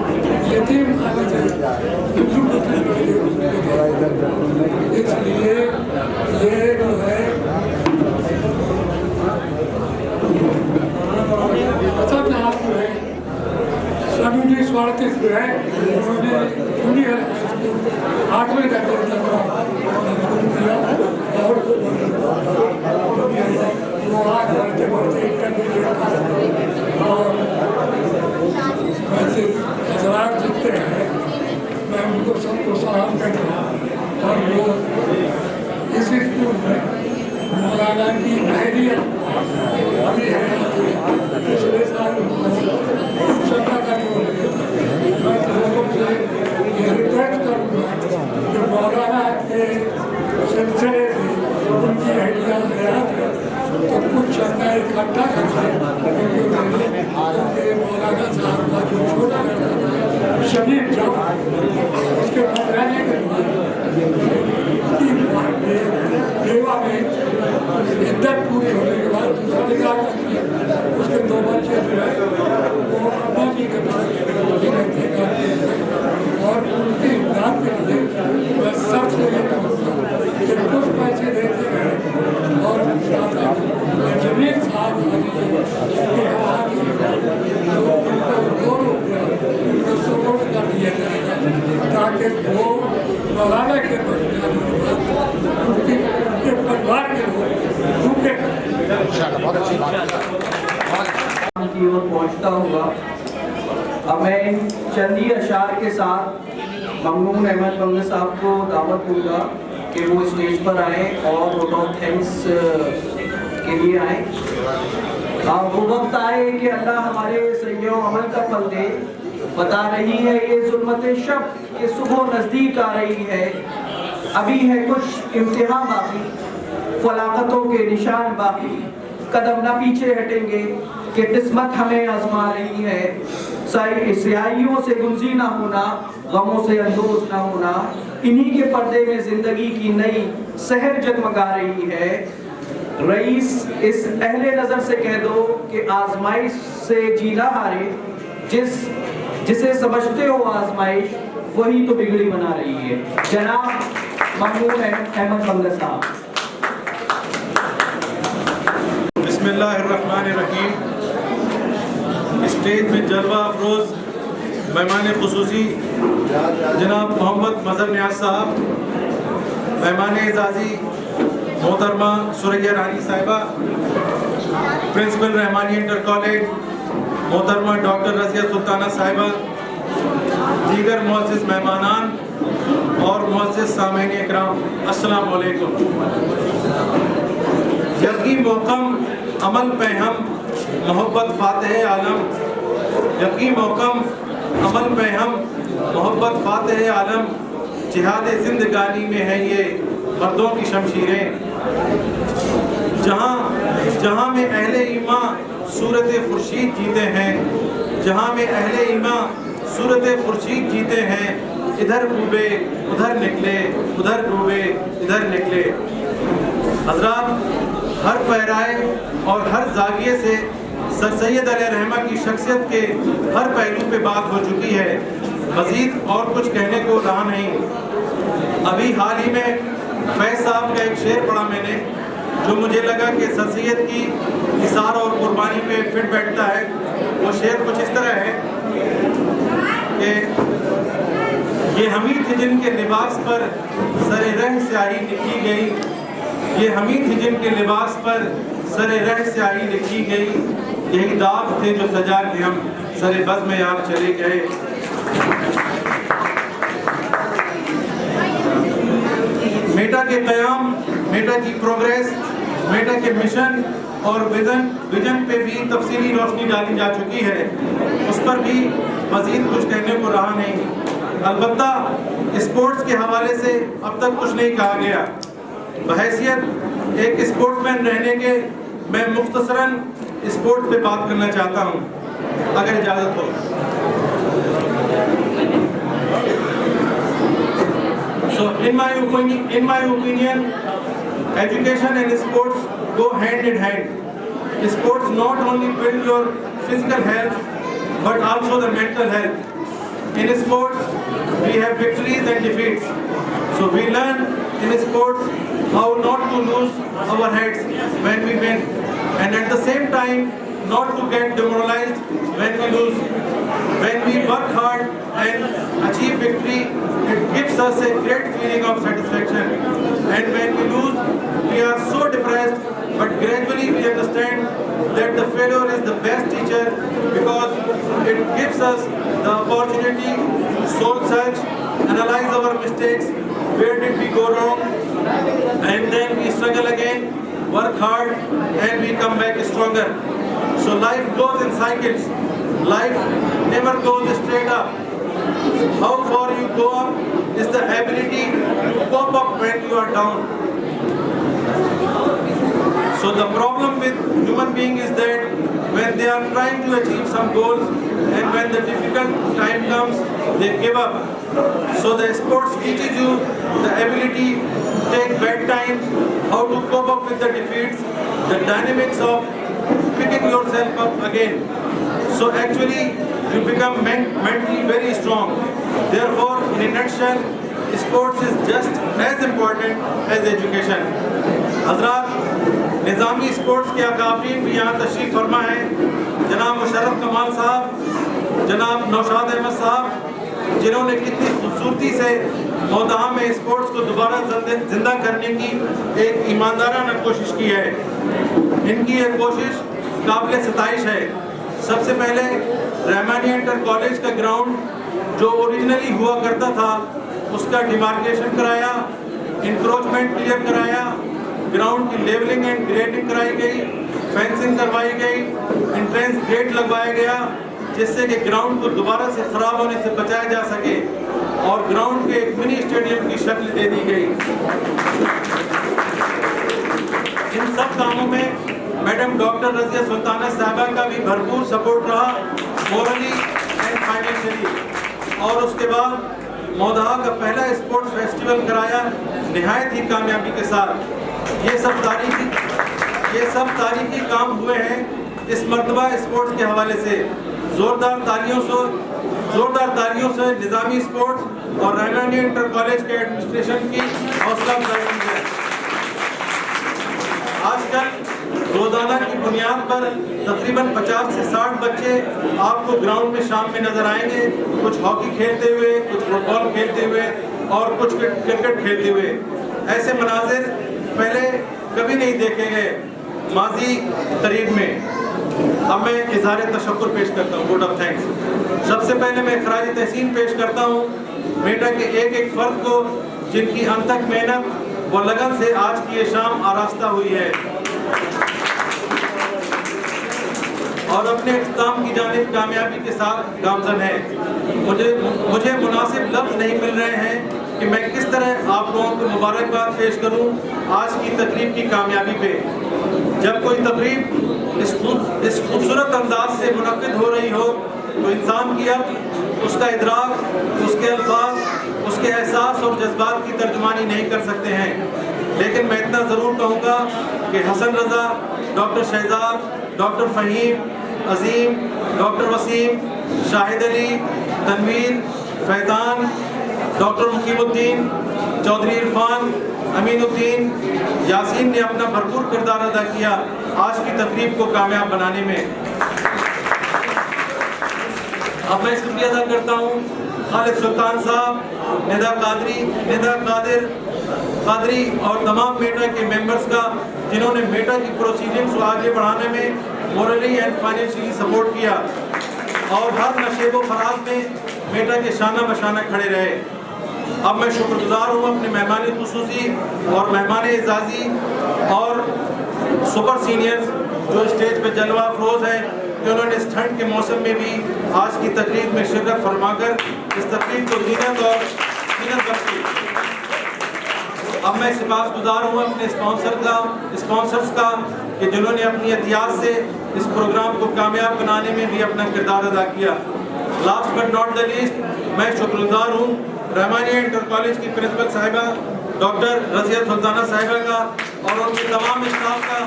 यतीम खाने से इसलिए ये जो है असद साहब जो है 1938 में है, उन्होंने जूनियर 8वें दर्जे तक किया और वो आज बढ़ते बढ़ते इंटरमीडिएट और वैसे हजरात जितने हैं मैं उनको सबको सलाम करता हूँ। और वो इस स्कूल में मौलाना की अहलिया अभी है, पिछले साल सत्ता का मैं लोगों से ये रिक्वेस्ट करूँगा कि मौलाना के सिलसिले में उनकी अहलिया हयात है तो कुछ चंदा इकट्ठा करके मौलाना साहब का जो छोटा लड़का था शरीफ जब उसके बाद रहने के बाद देवा में इद्दत पूरी होने के बाद दूसरा निकाह कर दिया। उसके 2 बच्चे जो है वो अम्मा जी के पास रहते और उनकी इमदाद के लिए मैं सबसे ये कहूँगा कि कुछ पैसे देते हैं और जमीन साहब उनको सपोर्ट कर दिया जाएगा ताकि वो मौलाना के उनके परिवार के लोग चुका होगा। अब मैं इन चंदी अशार के साथ ममनून अहमद बंगला साहब को दावत दूंगा कि वो स्टेज पर आए और वोट ऑफ थैंक्स के लिए आए। वो वक्त आए कि अल्लाह हमारे सैयों अमल का फल दे। बता रही है ये जुल्मत शब कि सुबह नज़दीक आ रही है, अभी है कुछ इम्तिहान बाकी, फलाकतों के निशान बाकी, कदम ना पीछे हटेंगे कि किस्मत हमें आजमा रही है। स्याहियों से गुंजी ना होना, गमों से अंदोज ना होना, इन्हीं के पर्दे में जिंदगी की नई सहर जगमगा रही है। रईस इस अहले नजर से कह दो कि आजमाइश से जीना हारे, जिसे समझते हो आजमाइश वही तो बिगड़ी बना रही है। जनाब ममनून अहमद बंगला साहब। बिस्मिल्लाहिर्रहमानिर्रहीम। स्टेज में जलवा अफरोज मेहमान खुसूसी जनाब मोहम्मद मजहर नियाज साहब, मेहमान एजाजी मोहतरमा सुरैया रानी साहिबा, प्रिंसिपल रहमानी इंटर कॉलेज मोहतरमा डॉक्टर रजिया सुल्ताना साहिबा, दीगर मुअज़्ज़िज़ मेहमानान और मुअज़्ज़िज़ सामीन इकराम, अस्सलामु अलैकुम। यकी मोहकम अमल पे हम मोहब्बत फातिह आलम, यकी मोहकम अमल पे हम मोहब्बत फातिह आलम, जिहाद जिंदगानी में है ये मर्दों की शमशीरें। जहाँ में अहले ईमान सूरत खुर्शीद जीते हैं, जहाँ में अहले ईमान सूरत खुर्शीद जीते हैं, इधर डूबे उधर निकले, उधर डूबे इधर निकले। हज़रात, हर पहराए और हर जाविये से सर सैयद अलैहिर्रहमा की शख्सियत के हर पहलू पे बात हो चुकी है। मज़ीद और कुछ कहने को रहा नहीं। अभी हाल ही में फैज़ साहब का एक शेर पढ़ा मैंने, जो मुझे लगा कि सर सैयद की इसार और कुर्बानी पे फिट बैठता है। वो शेर कुछ इस तरह है कि ये हमीद थे जिनके लिबास पर सरे रह स्याही लिखी गई, ये हमीद थे जिनके लिबास पर सरे रह स्याही लिखी गई, यही दाग थे जो सजा के हम सरे बज़ में यार चले गए। मेटा के क़याम, मेटा की प्रोग्रेस, मेटा के मिशन और विजन पे भी तफसीली रोशनी डाली जा चुकी है। उस पर भी मज़ीद कुछ कहने को रहा नहीं। अलबत्ता स्पोर्ट्स के हवाले से अब तक कुछ नहीं कहा गया। बहैसियत एक स्पोर्ट्समैन रहने के मैं मुख्तसरन स्पोर्ट्स पे बात करना चाहता हूँ, अगर इजाज़त हो। So in my opinion, education and sports go hand in hand. Sports not only build your physical health, but also the mental health. In sports, we have victories and defeats. So we learn in sports how not to lose our heads when we win, and at the same time not to get demoralized when we lose. When we work hard and achieve victory, it gives us a great feeling of satisfaction. And when we lose, we are so depressed, but gradually we understand that the failure is the best teacher, because it gives us the opportunity to soul search, analyze our mistakes, where did we go wrong, and then we struggle again, work hard, and we come back stronger. So life goes in cycles. Life never goes straight up. How far you go up is the ability to pop up when you are down. So the problem with human being is that when they are trying to achieve some goals and when the difficult time comes, they give up. So the sports teaches you the ability to take bad times, how to cope up with the defeats, the dynamics of picking yourself up again. So actually you become mentally very strong. Therefore, in a nutshell, sports is just as important as education. Hazrat, Nizami sports के अकाबरीन भी यहाँ तशरीफ़ फरमा है। जनाब मुशर्रफ कमाल साहब, जनाब नौशाद अहमद साहब, जिन्होंने कितनी खूबसूरती से मौदहा में स्पोर्ट्स को दोबारा जिंदा करने की एक ईमानदाराना कोशिश की है। इनकी ये कोशिश काबिल सताइश है। सबसे पहले रहमानी इंटर कॉलेज का ग्राउंड जो ओरिजिनली हुआ करता था उसका डिमार्केशन कराया, इंक्रोचमेंट क्लियर कराया, ग्राउंड की लेवलिंग एंड ग्रेडिंग कराई गई, फेंसिंग करवाई गई, एंट्रेंस गेट लगवाया गया जिससे कि ग्राउंड को दोबारा से खराब होने से बचाया जा सके और ग्राउंड के एक मिनी स्टेडियम की शक्ल दे दी गई। इन सब कामों में मैडम डॉक्टर रज़िया सुल्ताना साहिबा का भी भरपूर सपोर्ट रहा, मोरली एंड फाइनेंशियली। और उसके बाद मौदहा का पहला स्पोर्ट्स फेस्टिवल कराया निहायत ही कामयाबी के साथ। ये सब तारीखी काम हुए हैं इस मर्तबा स्पोर्ट्स के हवाले से। जोरदार तालियों से निज़ामी स्पोर्ट्स और रहमानी इंटर कॉलेज के एडमिनिस्ट्रेशन की हौसला अफजाई है। आजकल रोजाना की बुनियाद पर तकरीबन 50 से 60 बच्चे आपको ग्राउंड में शाम में नजर आएंगे, कुछ हॉकी खेलते हुए, कुछ फुटबॉल खेलते हुए और कुछ क्रिकेट खेलते हुए। ऐसे मनाजिर पहले कभी नहीं देखे गए माजी करीब में। अब मैं इज़हार तशक्कुर पेश करता हूँ, वोट ऑफ थैंक्स। सबसे पहले मैं खराज तहसीन पेश करता हूँ मेटा के एक एक फर्द को जिनकी अनथक मेहनत व लगन से आज की ये शाम आरास्ता हुई है और अपने इख्तिताम की जानिब कामयाबी के साथ गामजन है। मुझे मुनासिब लफ्ज़ नहीं मिल रहे हैं कि मैं किस तरह आप लोगों को मुबारकबाद पेश करूं आज की तकरीब की कामयाबी पे। जब कोई तकरीब इस खूबसूरत अंदाज से मुनक्किद हो रही हो तो इंसान की अब उसका इदराक, उसके अल्फाज, उसके एहसास और जज्बात की तर्जुमानी नहीं कर सकते हैं। लेकिन मैं इतना ज़रूर कहूँगा कि हसन रज़ा, डॉक्टर शहजाद, डॉक्टर फ़हीम, अजीम, डॉक्टर वसीम, शाहिद अली, तनवीर, फैज़ान, डॉक्टर मुकीमुद्दीन, चौधरी इरफान, अमीनुद्दीन, यासीन ने अपना भरपूर किरदार अदा किया आज की तकरीब को कामयाब बनाने में। अब मैं शुक्रिया अदा करता हूँ खालिद सुल्तान साहब, निदा कादरी और तमाम मेटा के मेंबर्स का जिन्होंने मेटा की प्रोसीडिंग्स को आगे बढ़ाने में मोरली एंड फाइनेंशियली सपोर्ट किया और हर नशेब व फराज में मेटा के शाना बशाना खड़े रहे। अब मैं शुक्रगुजार हूँ अपने मेहमान खुसूसी और मेहमान एजाजी और सुपर सीनियर्स जो स्टेज पे जलवा अफरोज हैं कि उन्होंने इस ठंड के मौसम में भी आज की तकरीब में शिरकत फरमाकर इस तकरीब को जीनत बख्शी। अब मैं सिपासगुजार हूँ अपने स्पॉन्सर्स का कि जिन्होंने अपनी एहतियात से इस प्रोग्राम को कामयाब बनाने में भी अपना किरदार अदा किया। Last but not the least, मैं शुक्रगुजार हूँ रहमानी इंटर कॉलेज की प्रिंसिपल साहिबा डॉक्टर रज़िया सुल्ताना साहिबा का और उनके तमाम स्टाफ का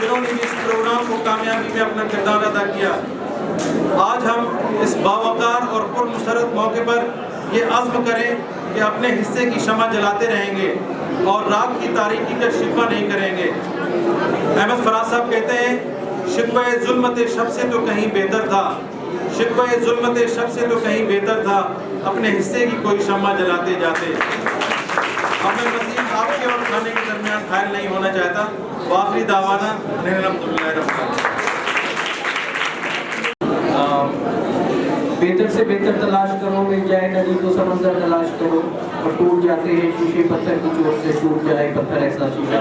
जिन्होंने इस प्रोग्राम को कामयाबी में अपना किरदार अदा किया। आज हम इस बावकार और पुरमसरत मौके पर ये अज़्म करें कि अपने हिस्से की शमा जलाते रहेंगे और रात की तारीकी का शिकवा नहीं करेंगे। अहमद फराज साहब कहते हैं, शिकवा जुल्मत शब से तो कहीं बेहतर था, शिकवा जुल्मत शब से तो कहीं बेहतर था, अपने हिस्से की कोई शमा जलाते जाते। अब मैं मज़ीद आपके और खाने के दरमियान घायल नहीं होना चाहता। आखिरी दावाना बेहतर से बेहतर तलाश करो, मिल जाए नदी को समंदर तलाश करो और टूट जाते हैं शीशे पत्थर की चोट से, टूट जाए पत्थर ऐसा शीशा।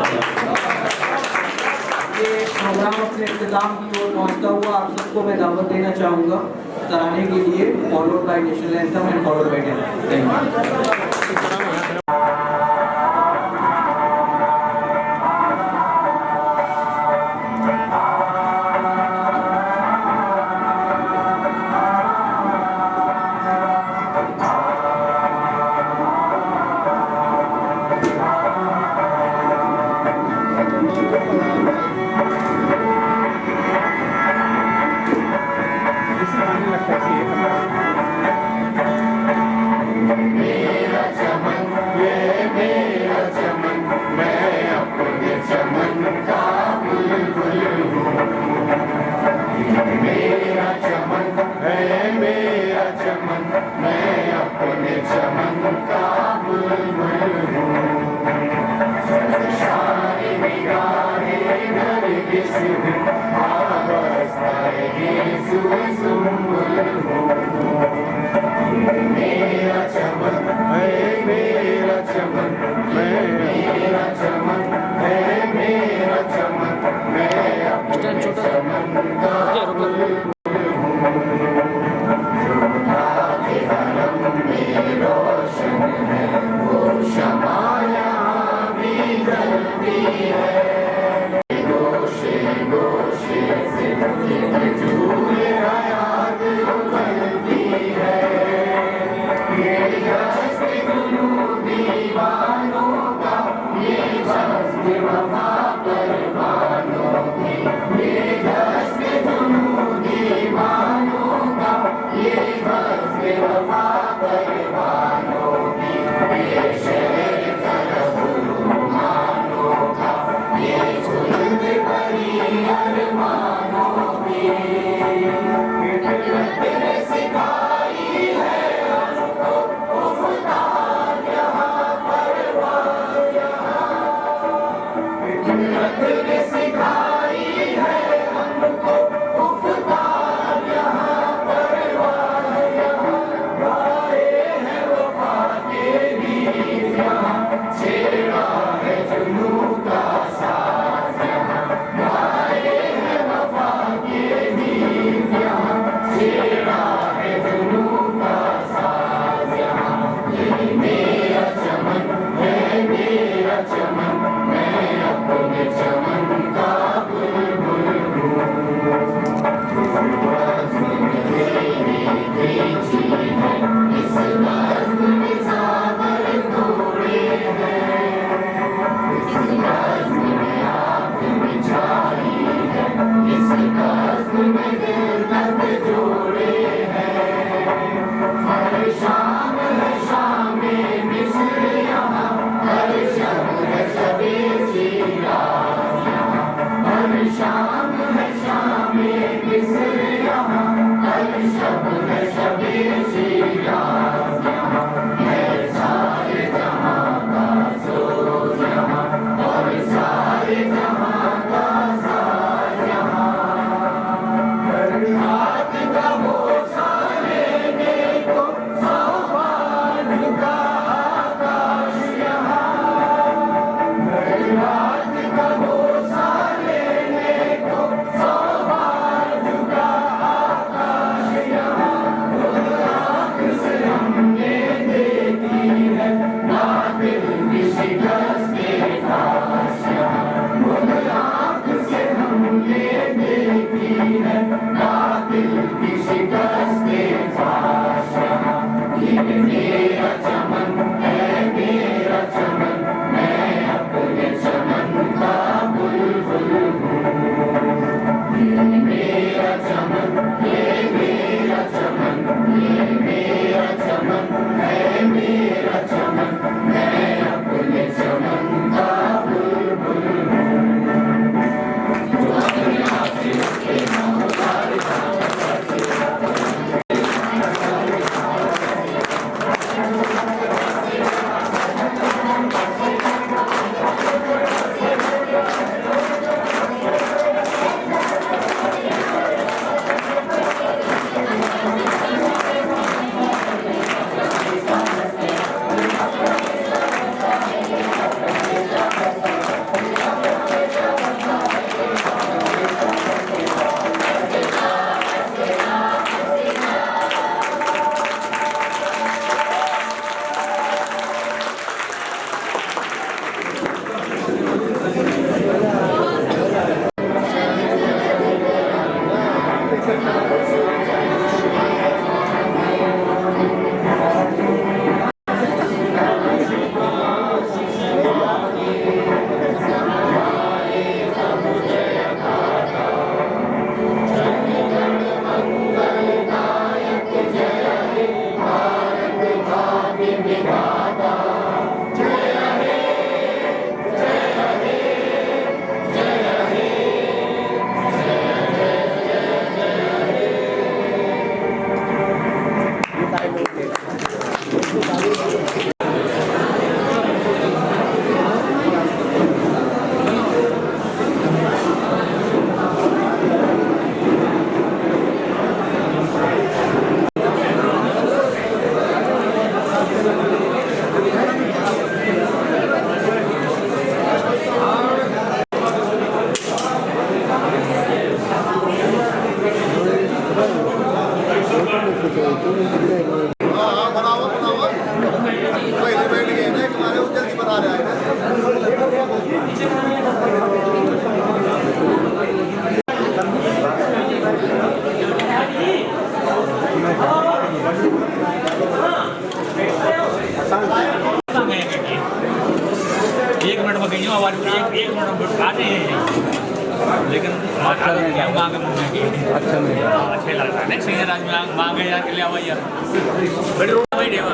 ये प्रोग्राम अपने इख्तिताम की ओर पहुँचता हुआ आप सबको मैं दावत देना चाहूँगा तराने के लिए, followed by national anthem and followed by thank you. This is मेरा चमन है, मेरा चमन है, मेरा चमन है, मेरा चमन, मैं अपने चमन का फूल हूँ। राधे हरम में रोशन है, वो शमा यहाँ भी जलती है। गोशे गोशे से झूले हयात उबलती है। ये जज्ब जुनून दीवानों का, ये जज्ब वफा परवानों की, ये जज्ब जुनून दीवानों का, ये जज्ब वफा परवानों की, ये शहर तरफ रुमानों का, ये झुल्द भरी अरमानों की। रब ने सिखाई है हमको उफ्तार यहाँ परवाज़ यहाँ। रब ने सिखाई है हमको उफ्तार यहाँ परवाज़ यहाँ। गाए हैं वफा के गीत यहाँ, छेड़ा है जुनून का साज़ यहाँ। गाए हैं वफा के गीत यहाँ, छेड़ा है जुनून का साज़ यहाँ। ये मेरा चमन है, मेरा चमन, मैं अपने चमन का बुलबुल हूँ। बज़्म में तेरी खींची है, इस बज़्म में सागर तोड़े हैं। इस बज़्म में आँख बिछाई है, इस बज़्म में दिल तक जोड़े हैं। हर शाम है शामे मिस्र यहाँ, हर शब है शबे शिराज़ यहाँ। हर शाम है शामे मिस्र यहाँ, हर शब है शबे शिराज़ यहाँ। है सारे जहाँ का सोज़ यहाँ, और सारे जहाँ का साज़ यहाँ। हर रात का बोसा लेने को सामान का आकाश यहाँ। हर रात का बोसा लेने को लेकिन अच्छा नहीं अच्छे लगता है नेक्स्ट ईयर आज मांगे यार के लिए आवा यार बेडरूम भाई देवा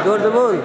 जोर से बोल